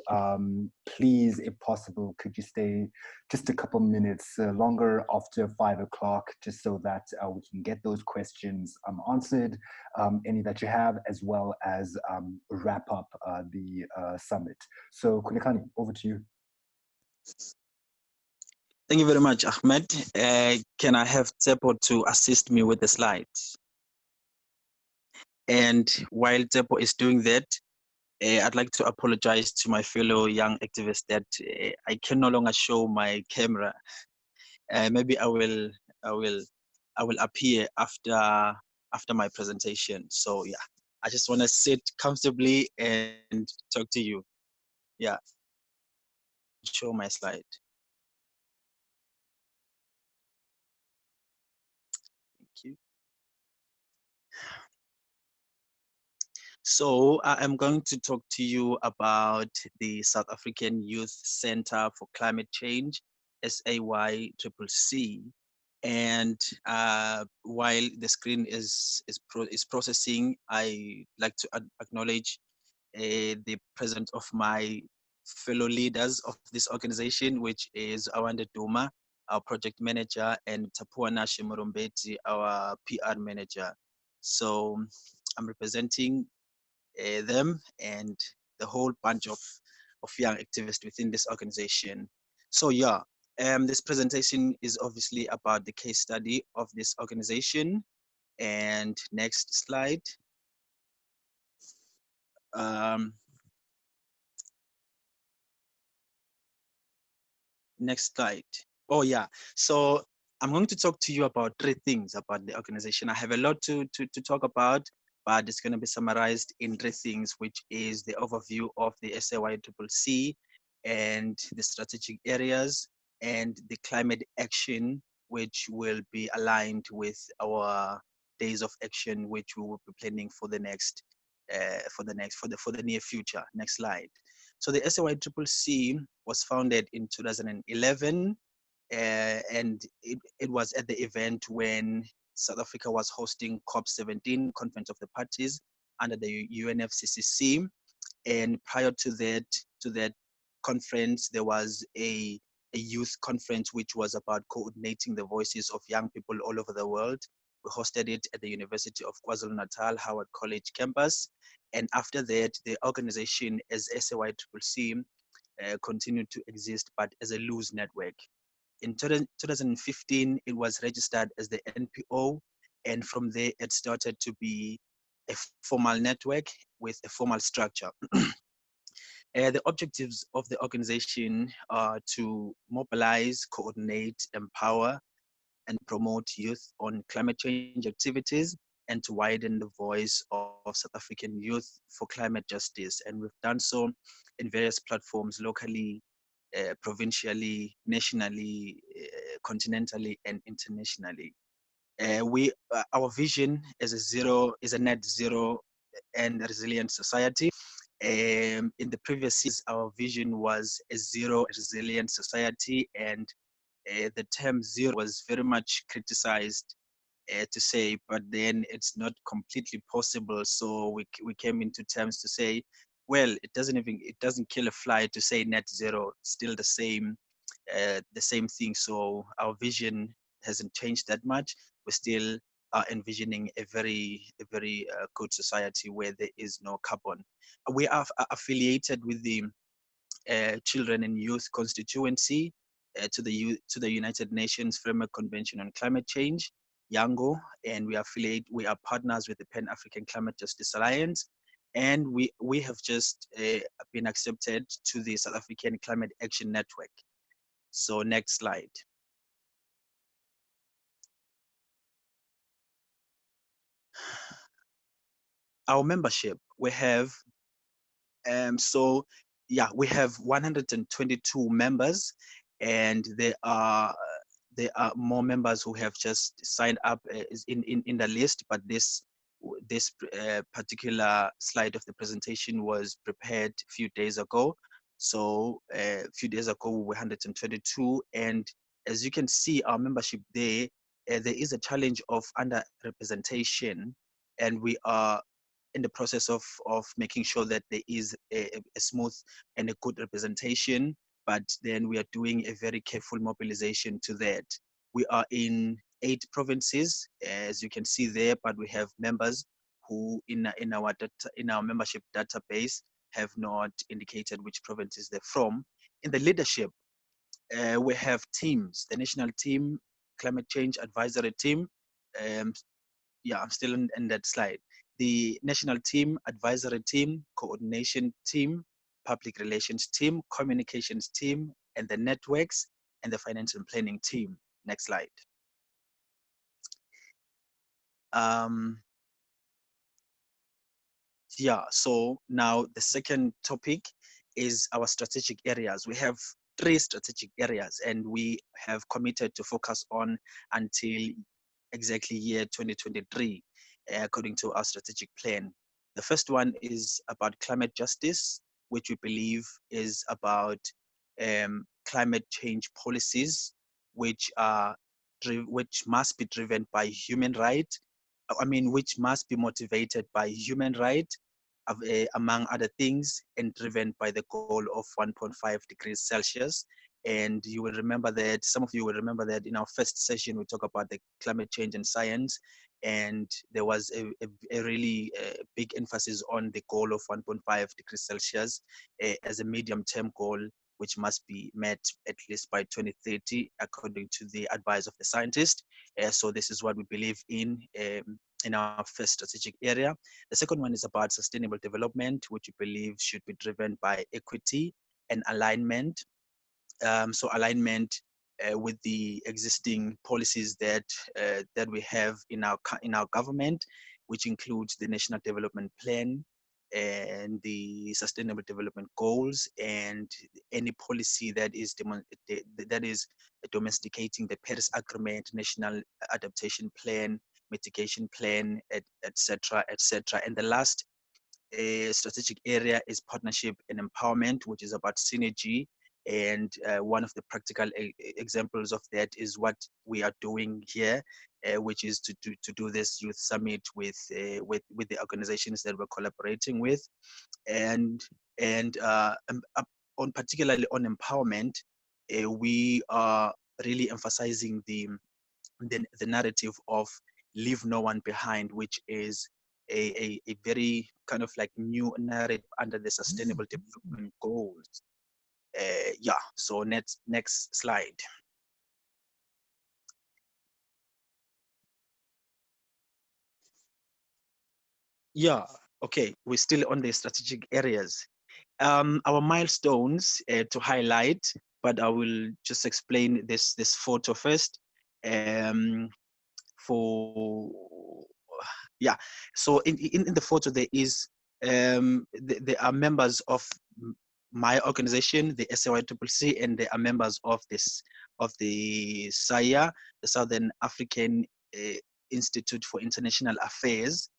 please, if possible, could you stay just a couple minutes longer after 5 o'clock, just so that we can get those questions answered, any that you have, as well as wrap up the summit. So Khulekani, over to you. Thank you very much, Ahmed. Can I have Tsepo to assist me with the slides? And while Tsepo is doing that, I'd like to apologize to my fellow young activists that I can no longer show my camera. Maybe I will appear after my presentation. So yeah, I just want to sit comfortably and talk to you. Yeah, show my slide. Thank you. So I am going to talk to you about the South African Youth Center for Climate Change, SAYCC. And while the screen is processing, I like to acknowledge the presence of my fellow leaders of this organization, which is Awande Duma, our project manager, and Tapuana Shimurumbeti, our PR manager. So I'm representing them and the whole bunch of young activists within this organization. So yeah, this presentation is obviously about the case study of this organization. And next slide. Next slide. Oh yeah, so I'm going to talk to you about three things about the organization. I have a lot to talk about, but it's going to be summarized in three things, which is the overview of the SAYCC and the strategic areas and the climate action, which will be aligned with our days of action, which we will be planning for the next, for the near future. Next slide. So the SAYCC was founded in 2011, and it was at the event when South Africa was hosting COP17, Conference of the Parties, under the UNFCCC. And prior to that conference, there was a youth conference which was about coordinating the voices of young people all over the world. We hosted it at the University of KwaZulu-Natal, Howard College campus. And after that, the organization as SAYCC continued to exist, but as a loose network. In 2015, it was registered as the NPO, and from there, it started to be a formal network with a formal structure. The objectives of the organization are to mobilize, coordinate, empower, and promote youth on climate change activities, and to widen the voice of South African youth for climate justice. And we've done so in various platforms, locally, provincially, nationally, continentally, and internationally. Our vision is a net zero and resilient society. In the previous years, our vision was a zero resilient society, and the term zero was very much criticized to say, but then it's not completely possible. So we came into terms to say, well, it doesn't kill a fly to say net zero. It's still the same thing. So our vision hasn't changed that much. We still are envisioning a very good society where there is no carbon. We are affiliated with the Children and Youth Constituency to the United Nations Framework Convention on Climate Change, YANGO, and we are partners with the Pan African Climate Justice Alliance, and we have just been accepted to the South African Climate Action Network. So next slide. Our membership, we have we have 122 members, and there are more members who have just signed up in the list, but this particular slide of the presentation was prepared a few days ago. So a few days ago we were 122, and as you can see our membership there, there is a challenge of underrepresentation, and we are in the process of making sure that there is a smooth and a good representation, but then we are doing a very careful mobilization to that. We are in 8 provinces, as you can see there, but we have members who in our membership database have not indicated which provinces they're from. In the leadership, we have teams, the national team, climate change advisory team. I'm still in that slide. The national team, advisory team, coordination team, public relations team, communications team, and the networks, and the finance and planning team. Next slide. So now the second topic is our strategic areas. We have 3 strategic areas, and we have committed to focus on until exactly year 2023, according to our strategic plan. The first one is about climate justice, which we believe is about climate change policies, which must be driven by human rights. Which must be motivated by human rights, among other things, and driven by the goal of 1.5 degrees Celsius. And you will remember that, some of you will remember that in our first session, we talked about the climate change and science, and there was a really big emphasis on the goal of 1.5 degrees Celsius as a medium-term goal, which must be met at least by 2030, according to the advice of the scientists. So this is what we believe in our first strategic area. The second one is about sustainable development, which we believe should be driven by equity and alignment. So alignment with the existing policies that we have in our government, which includes the National Development Plan and the Sustainable Development Goals, and any policy that is domesticating the Paris Agreement, National Adaptation Plan, Mitigation Plan, etc., etc. And the last strategic area is partnership and empowerment, which is about synergy. And one of the practical examples of that is what we are doing here, which is to do this youth summit with the organizations that we're collaborating with, and on particularly on empowerment, we are really emphasizing the narrative of leave no one behind, which is a very kind of like new narrative under the Sustainable Development Goals. So next slide. Okay, we're still on the strategic areas. Our milestones to highlight, but I will just explain this photo first. So in the photo there is there are members of my organization, the SAYCCC, and there are members of the SAIA, the Southern African Institute for International Affairs,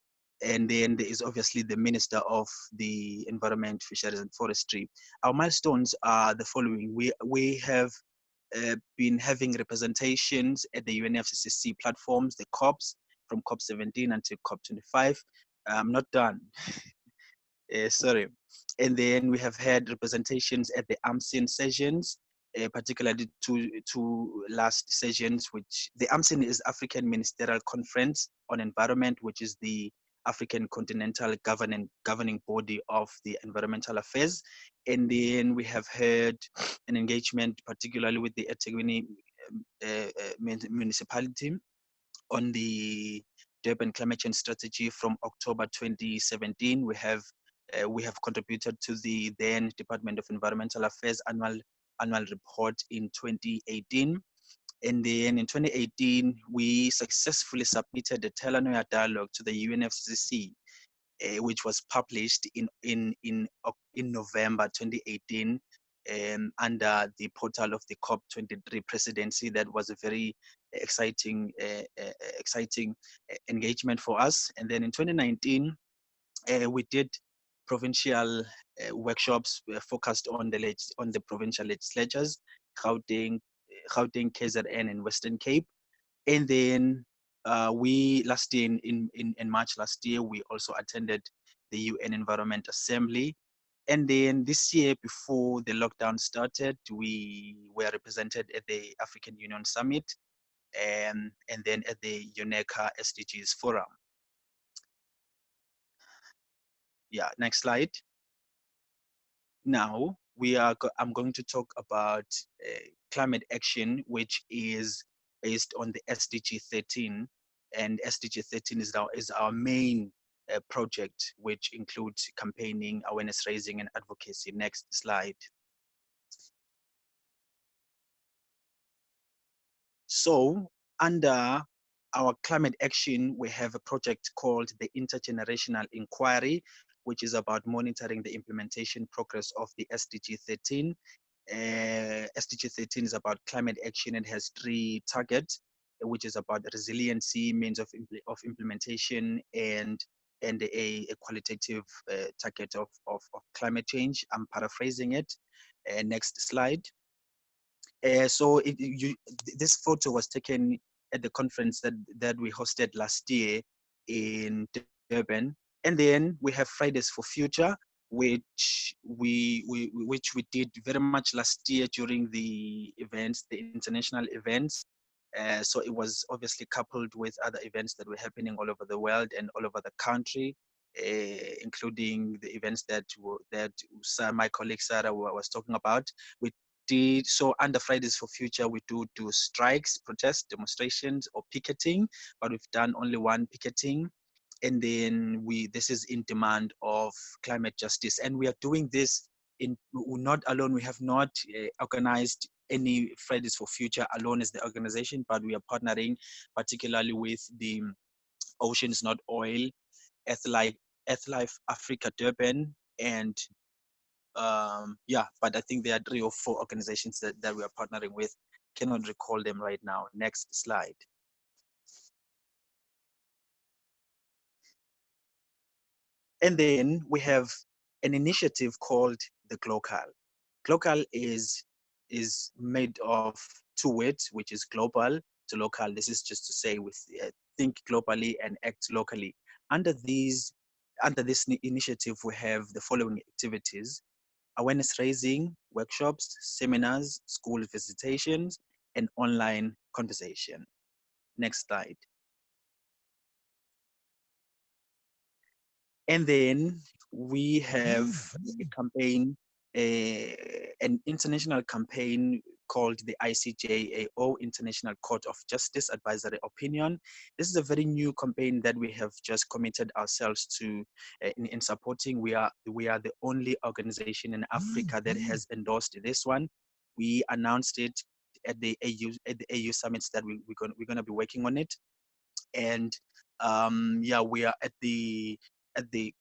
and then there is obviously the Minister of the Environment, Fisheries and Forestry. Our milestones are the following. We have been having representations at the UNFCCC platforms, the COPs, from COP17 until COP25. I'm not done. Sorry. And then we have had representations at the AMSIN sessions, particularly two last sessions, which the AMSIN is African Ministerial Conference on Environment, which is the African continental governing body of the environmental affairs. And then we have had an engagement, particularly with the eThekwini municipality on the Durban climate change strategy from October 2017. We have contributed to the then Department of Environmental Affairs annual report in 2018. And then in 2018, we successfully submitted the Telanoia dialogue to the UNFCCC, which was published in November 2018 under the portal of the COP23 presidency. That was a very exciting engagement for us. And then in 2019, we did provincial workshops focused on the provincial legislatures, Gauteng, KZN, and Western Cape. And then we last year in March last year, we also attended the UN Environment Assembly. And then this year, before the lockdown started, we were represented at the African Union Summit and then at the UNECA SDGs Forum. Yeah, next slide. Now I'm going to talk about climate action, which is based on the SDG 13, and SDG 13 is our main project, which includes campaigning, awareness raising, and advocacy. Next slide. So under our climate action, we have a project called the Intergenerational Inquiry, which is about monitoring the implementation progress of the SDG 13. SDG 13 is about climate action and has 3 targets, which is about resiliency, means of implementation, and a qualitative target of climate change. I'm paraphrasing it. Next slide. So this photo was taken at the conference that we hosted last year in Durban. And then we have Fridays for Future, which we did very much last year during the events, the international events. So it was obviously coupled with other events that were happening all over the world and all over the country, including the events that my colleague Sarah was talking about. We did so under Fridays for Future. We do strikes, protests, demonstrations, or picketing, but we've done only one picketing. And then this is in demand of climate justice, and we are doing this not alone. We have not organized any Fridays for Future alone as the organization, but we are partnering particularly with the Oceans Not Oil, Earthlife Africa Durban, and but I think there are 3 or 4 organizations that we are partnering with. Cannot recall them right now. Next slide. And then we have an initiative called the Glocal. Glocal is made of 2 words, which is global to local. This is just to say with think globally and act locally. Under this initiative, we have the following activities: awareness raising, workshops, seminars, school visitations, and online conversation. Next slide. And then we have a campaign, an international campaign called the ICJAO, International Court of Justice Advisory Opinion. This is a very new campaign that we have just committed ourselves to in supporting. We are the only organization in Africa that has endorsed this one. We announced it at the AU summits that we're going to be working on it. And we are at the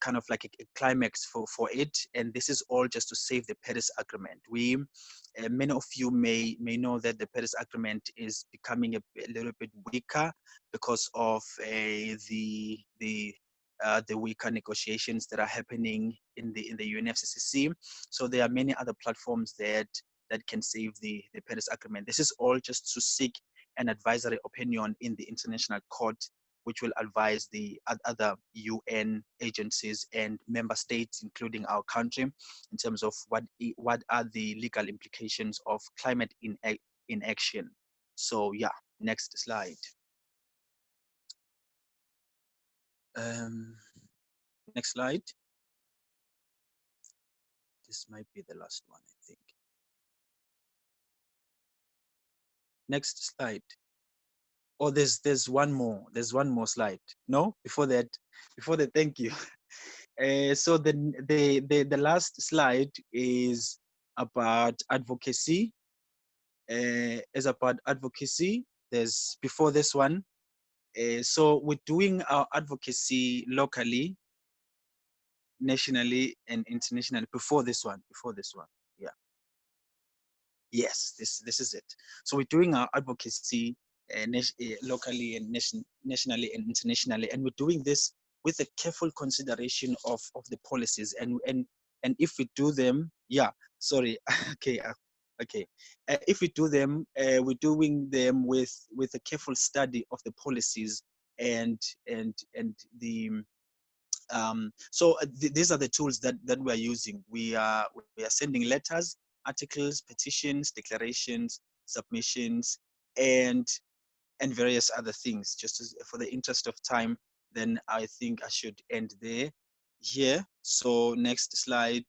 kind of like a climax for it, and this is all just to save the Paris Agreement. Many of you may know that the Paris Agreement is becoming a little bit weaker because of the weaker negotiations that are happening in the UNFCCC. So there are many other platforms that can save the Paris Agreement. This is all just to seek an advisory opinion in the International Court which will advise the other UN agencies and member states, including our country, in terms of what are the legal implications of climate inaction. So yeah, next slide. Next slide. This might be the last one, I think. Next slide. Oh, there's one more. There's one more slide. No, before that, thank you. So the last slide is about advocacy. Is about advocacy. There's before this one. So we're doing our advocacy locally, nationally, and internationally. Before this one. Yeah. Yes, this is it. So we're doing our advocacy locally and nationally and internationally, and we're doing this with a careful consideration of the policies, and if we do them, yeah, sorry, okay, okay, if we do them, we're doing them with a careful study of the policies and the so these are the tools that we are using. We are sending letters, articles, petitions, declarations, submissions, and various other things. Just for the interest of time, then I think I should end there. Here. So next slide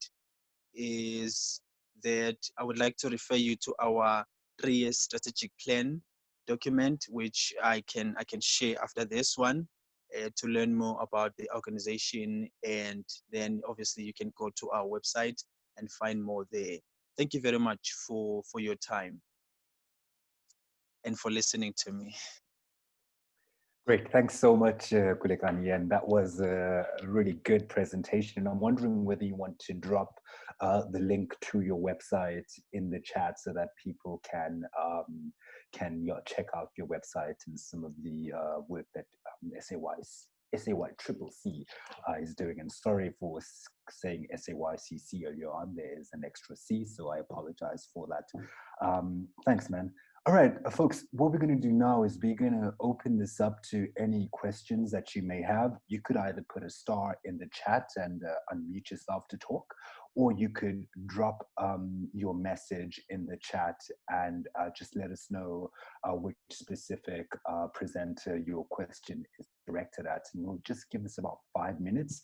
is that I would like to refer you to our 3-year strategic plan document, which I can share after this one to learn more about the organization, and then obviously you can go to our website and find more there. Thank you very much for your time and for listening to me. Great, thanks so much, Kulekani, and that was a really good presentation. And I'm wondering whether you want to drop the link to your website in the chat so that people can check out your website and some of the work that SAYCC is doing. And sorry for saying SAYCC earlier on. There is an extra C, so I apologize for that. Thanks, man. All right, folks, what we're going to do now is we're going to open this up to any questions that you may have. You could either put a star in the chat and unmute yourself to talk, or you could drop your message in the chat and just let us know which specific presenter your question is directed at. And we'll just give this about 5 minutes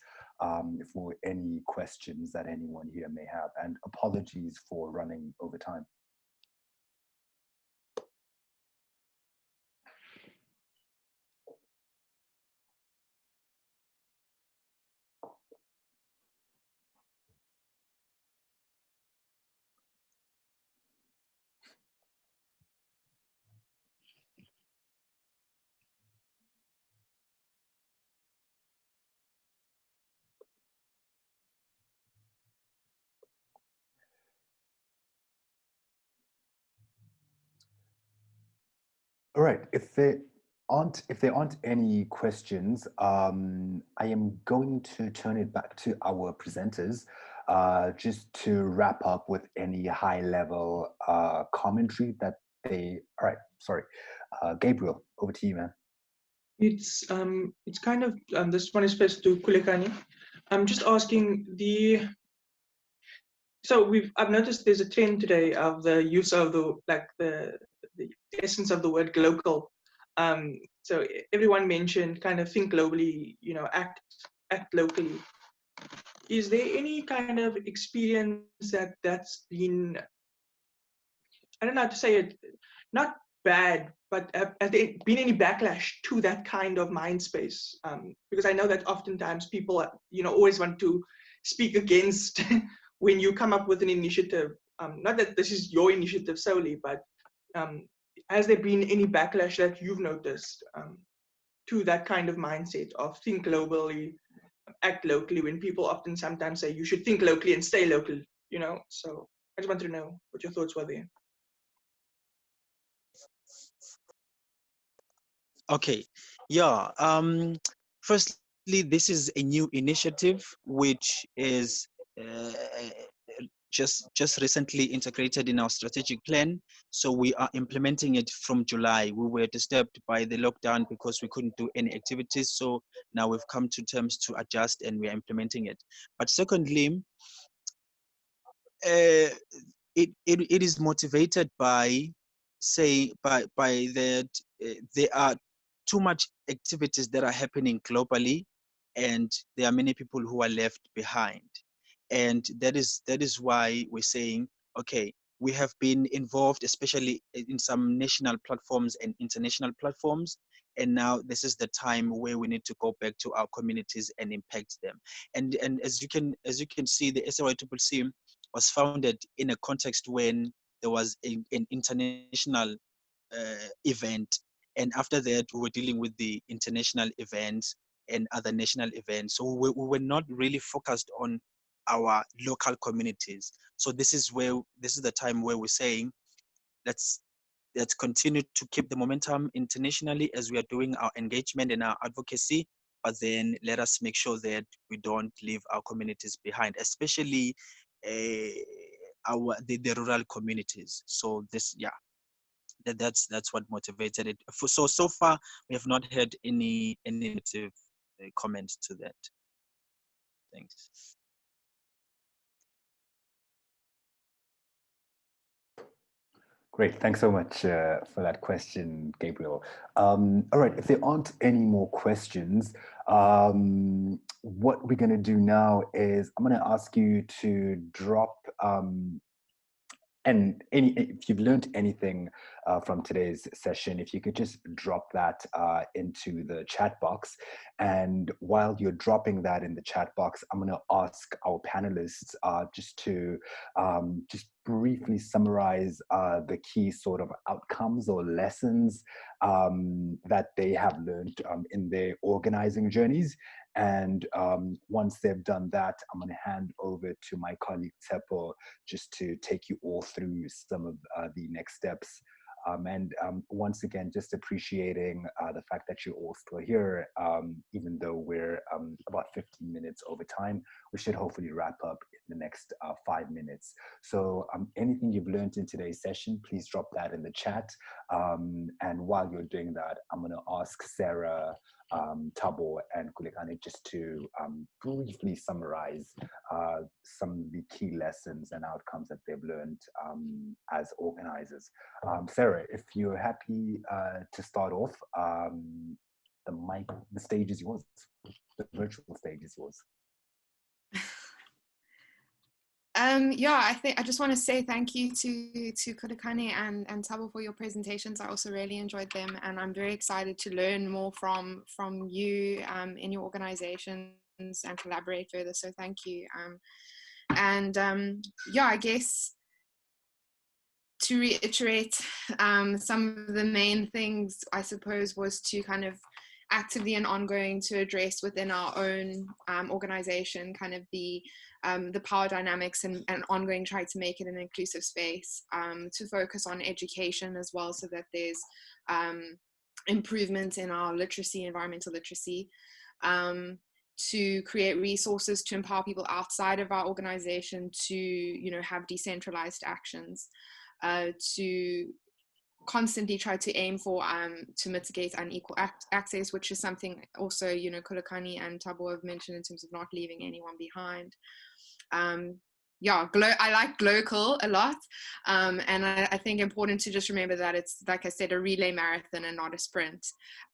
for any questions that anyone here may have. And apologies for running over time. All right. If there aren't any questions, I am going to turn it back to our presenters, just to wrap up with any high-level commentary that they. All right. Sorry, Gabriel, over to you, man. It's kind of this one is specific to Kulekani. I'm just asking the. So I've noticed there's a trend today of the use of the essence of the word global. So everyone mentioned kind of think globally, act locally. Is there any kind of experience that's been, I don't know how to say it, not bad, but have there been any backlash to that kind of mind space? Because I know that oftentimes people, always want to speak against when you come up with an initiative. Not that this is your initiative solely, but has there been any backlash that you've noticed to that kind of mindset of think globally, act locally, when people often sometimes say you should think locally and stay local, So I just wanted to know what your thoughts were there. Okay, yeah. Firstly, this is a new initiative which is just recently integrated in our strategic plan. So we are implementing it from July. We were disturbed by the lockdown because we couldn't do any activities. So now we've come to terms to adjust and we are implementing it. But secondly, it is motivated by that there are too much activities that are happening globally, and there are many people who are left behind. And that is why we're saying, okay, we have been involved, especially in some national platforms and international platforms, and now this is the time where we need to go back to our communities and impact them. And as you can see, the SAYCCC was founded in a context when there was an international event, and after that we were dealing with the international events and other national events. So we were not really focused on our local communities. So this is the time where we're saying, let's continue to keep the momentum internationally as we are doing our engagement and our advocacy, but then let us make sure that we don't leave our communities behind, especially the rural communities. So this, yeah, that's what motivated it. So far we have not had any negative comments to that. Thanks. Great, thanks so much for that question, Gabriel. All right, if there aren't any more questions, what we're going to do now is I'm going to ask you to drop and if you've learned anything from today's session, if you could just drop that into the chat box. And while you're dropping that in the chat box, I'm going to ask our panelists just to just briefly summarize the key sort of outcomes or lessons that they have learned in their organizing journeys. And once they've done that, I'm going to hand over to my colleague Tsepo just to take you all through some of the next steps. And once again, just appreciating the fact that you're all still here, even though we're about 15 minutes over time. We should hopefully wrap up in the next 5 minutes. So anything you've learned in today's session, please drop that in the chat. And while you're doing that, I'm going to ask Sarah, Thabo, and Kulekane just to briefly summarize some of the key lessons and outcomes that they've learned as organizers. Sarah, if you're happy to start off, the stage is yours. The virtual stage is yours. Yeah, I just want to say thank you to Kulekane and Thabo for your presentations. I also really enjoyed them, and I'm very excited to learn more from you in your organizations and collaborate further. So thank you. Yeah, I guess to reiterate, some of the main things I suppose was to kind of actively and ongoing to address within our own organization kind of the power dynamics and ongoing try to make it an inclusive space, to focus on education as well so that there's improvement in our literacy, environmental literacy, to create resources to empower people outside of our organization to have decentralized actions, to constantly try to aim for to mitigate unequal access, which is something also Kulekane and Thabo have mentioned in terms of not leaving anyone behind. Yeah, I like global a lot, and I think important to just remember that it's, like I said, a relay marathon and not a sprint.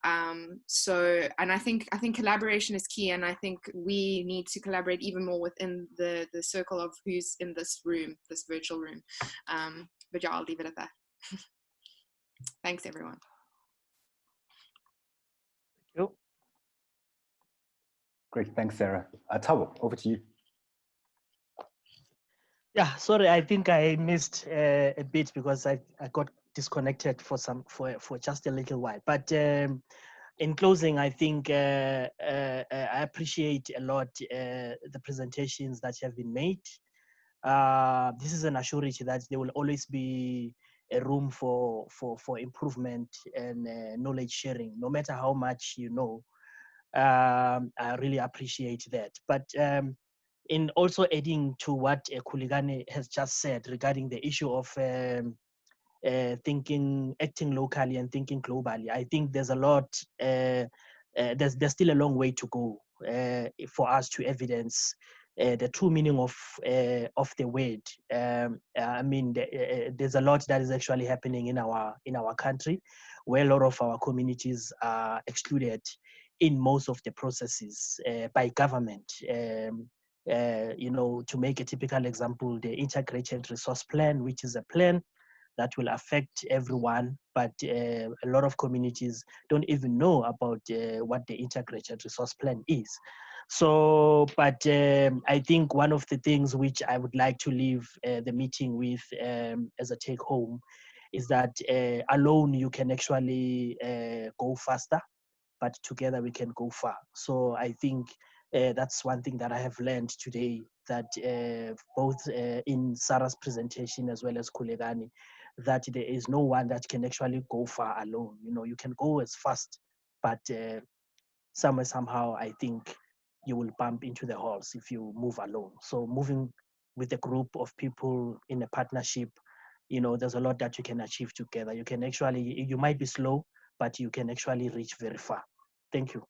And I think collaboration is key, and I think we need to collaborate even more within the circle of who's in this room, this virtual room. But yeah, I'll leave it at that. Thanks, everyone. Thank you. Great, thanks, Sarah. Thabo, over to you. Yeah, sorry, I think I missed a bit because I got disconnected for just a little while. But in closing, I think I appreciate a lot the presentations that have been made. This is an assurance that there will always be a room for improvement and knowledge sharing, no matter how much you know. I really appreciate that. But in also adding to what Kuligane has just said regarding the issue of acting locally and thinking globally, I think there's a lot, there's still a long way to go for us to evidence the true meaning of the word. I mean, there's a lot that is actually happening in our country, where a lot of our communities are excluded in most of the processes by government. To make a typical example, the integrated resource plan, which is a plan that will affect everyone, but a lot of communities don't even know about what the integrated resource plan is. So, but I think one of the things which I would like to leave the meeting with as a take home is that alone you can actually go faster, but together we can go far. So I think that's one thing that I have learned today, that both in Sarah's presentation as well as Kulegani, that there is no one that can actually go far alone. You can go as fast, but somehow I think you will bump into the walls if you move alone. So moving with a group of people in a partnership, there's a lot that you can achieve together. You might be slow, but you can actually reach very far. Thank you.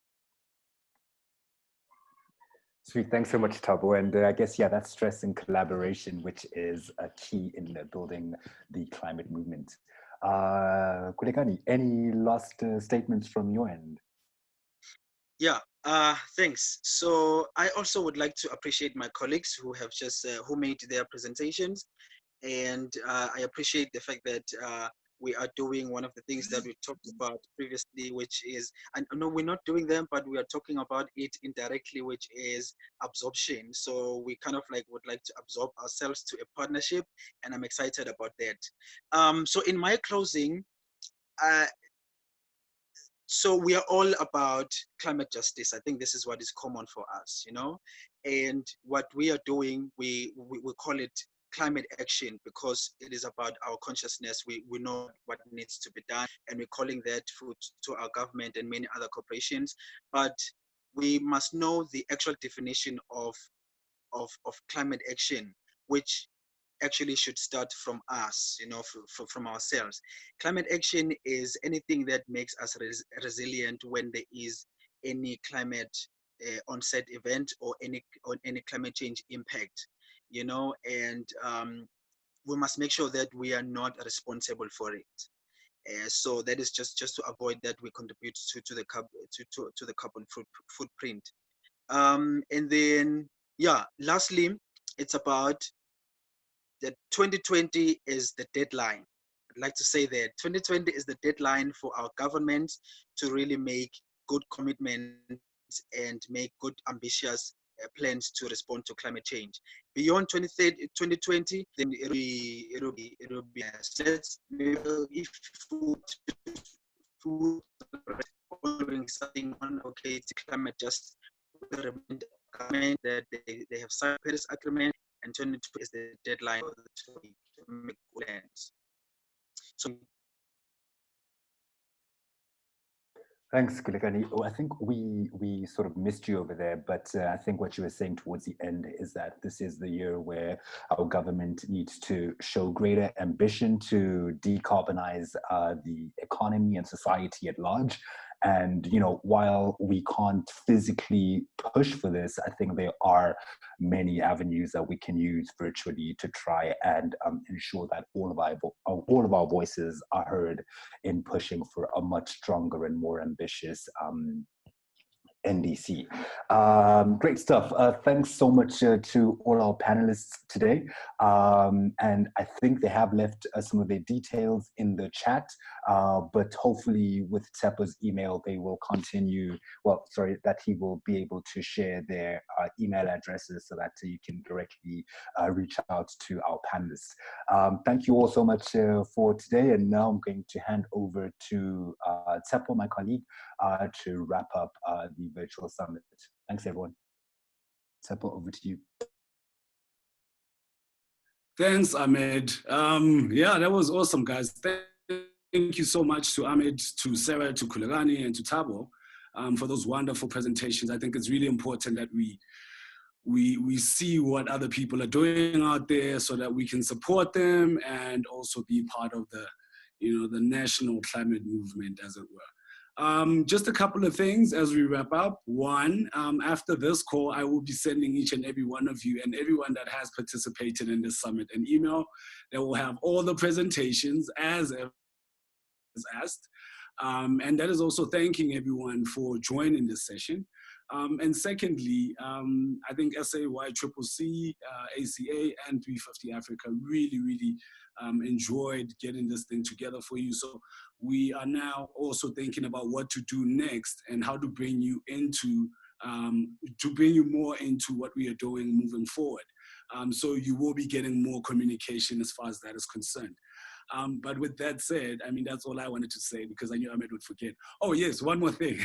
Sweet, thanks so much, Thabo. And I guess, yeah, that's stress and collaboration, which is a key in building the climate movement. Kulegani, any last statements from your end? Yeah, thanks. So I also would like to appreciate my colleagues who have just who made their presentations, and I appreciate the fact that we are doing one of the things that we talked about previously, which is, and no, we're not doing them, but we are talking about it indirectly, which is absorption. So we kind of would like to absorb ourselves to a partnership, and I'm excited about that. So in my closing, so we are all about climate justice. I think this is what is common for us, and what we are doing, we call it climate action because it is about our consciousness. We know what needs to be done, and we're calling that to our government and many other corporations. But we must know the actual definition of climate action, which actually should start from us, from ourselves. Climate action is anything that makes us resilient when there is any climate onset event or any climate change impact, and we must make sure that we are not responsible for it. So that is just to avoid that we contribute to the carbon footprint. And then, yeah, lastly, it's about that 2020 is the deadline. I'd like to say that 2020 is the deadline for our government to really make good commitments and make good ambitious plans to respond to climate change. Beyond 2020, then it'll be let's if food doing something on okay to climate just remind government that they have signed Paris Agreement, and 2022 is the deadline to make plans. So Thanks, Kulegani. Oh, I think we sort of missed you over there, but I think what you were saying towards the end is that this is the year where our government needs to show greater ambition to decarbonize the economy and society at large. And, while we can't physically push for this, I think there are many avenues that we can use virtually to try and ensure that all of our voices are heard in pushing for a much stronger and more ambitious NDC. Great stuff. Thanks so much to all our panelists today. And I think they have left some of their details in the chat, but hopefully with Tsepo's email, they will continue, that he will be able to share their email addresses so that you can directly reach out to our panelists. Thank you all so much for today. And now I'm going to hand over to Tsepo, my colleague, to wrap up the virtual summit. Thanks, everyone. Tsepo, over to you. Thanks, Ahmed. Yeah, that was awesome, guys. Thank you so much to Ahmed, to Sarah, to Kulegani, and to Thabo for those wonderful presentations. I think it's really important that we we see what other people are doing out there so that we can support them and also be part of the, the national climate movement, as it were. Just a couple of things as we wrap up. One, after this call, I will be sending each and every one of you and everyone that has participated in this summit an email that will have all the presentations as asked. And that is also thanking everyone for joining this session. And secondly, I think SAYCCC, ACA, and 350 Africa really enjoyed getting this thing together for you. So we are now also thinking about what to do next and how to bring you into, more into what we are doing moving forward. So you will be getting more communication as far as that is concerned. But with that said, I mean, that's all I wanted to say because I knew Ahmed would forget. Oh yes, one more thing.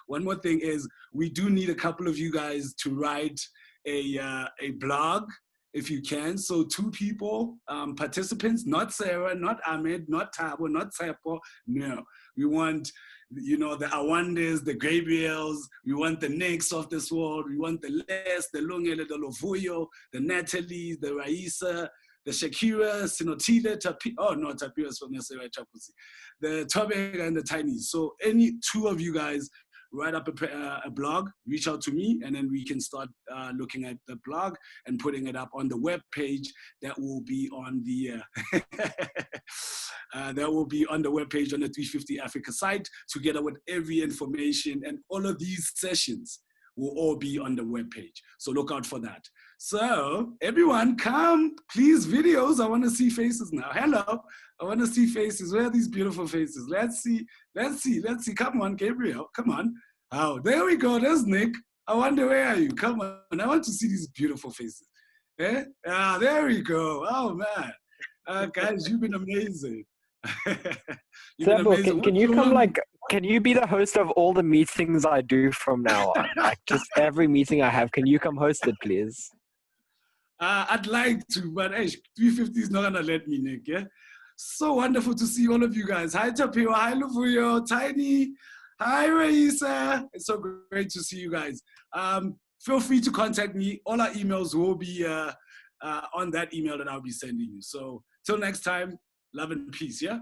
One more thing is we do need a couple of you guys to write a blog if you can. So 2 people, participants, not Sarah, not Ahmed, not Tabo, not Tsepo. No, we want, the Awandes, the Gabriels, we want the Nicks of this world, we want the Les, the Lungele, the Lovuyo, the Natalie, the Raisa, the Shakira, Sinotile, Tapira's from Yasera Chapusi, the Tobega and the Tinies. So any 2 of you guys write up a blog, reach out to me, and then we can start looking at the blog and putting it up on the web page that will be on the web page on the 350 Africa site, together with every information, and all of these sessions will all be on the web page. So look out for that. So everyone come, please, videos. I want to see faces now. Hello, I want to see faces. Where are these beautiful faces? Let's see. Come on, Gabriel, come on. Oh, there we go, there's Nick. I wonder, where are you? Come on, I want to see these beautiful faces. Eh? Ah, there we go. Oh man, guys, you've been amazing. Sebo, can you come can you be the host of all the meetings I do from now on? Like just every meeting I have, can you come host it, please? I'd like to, but 350 is not gonna let me, Nick. Yeah. So wonderful to see all of you guys. Hi Tapio, hi Luvuyo, Tiny, hi Raisa. It's so great to see you guys. Feel free to contact me. All our emails will be on that email that I'll be sending you. So till next time, love and peace. Yeah.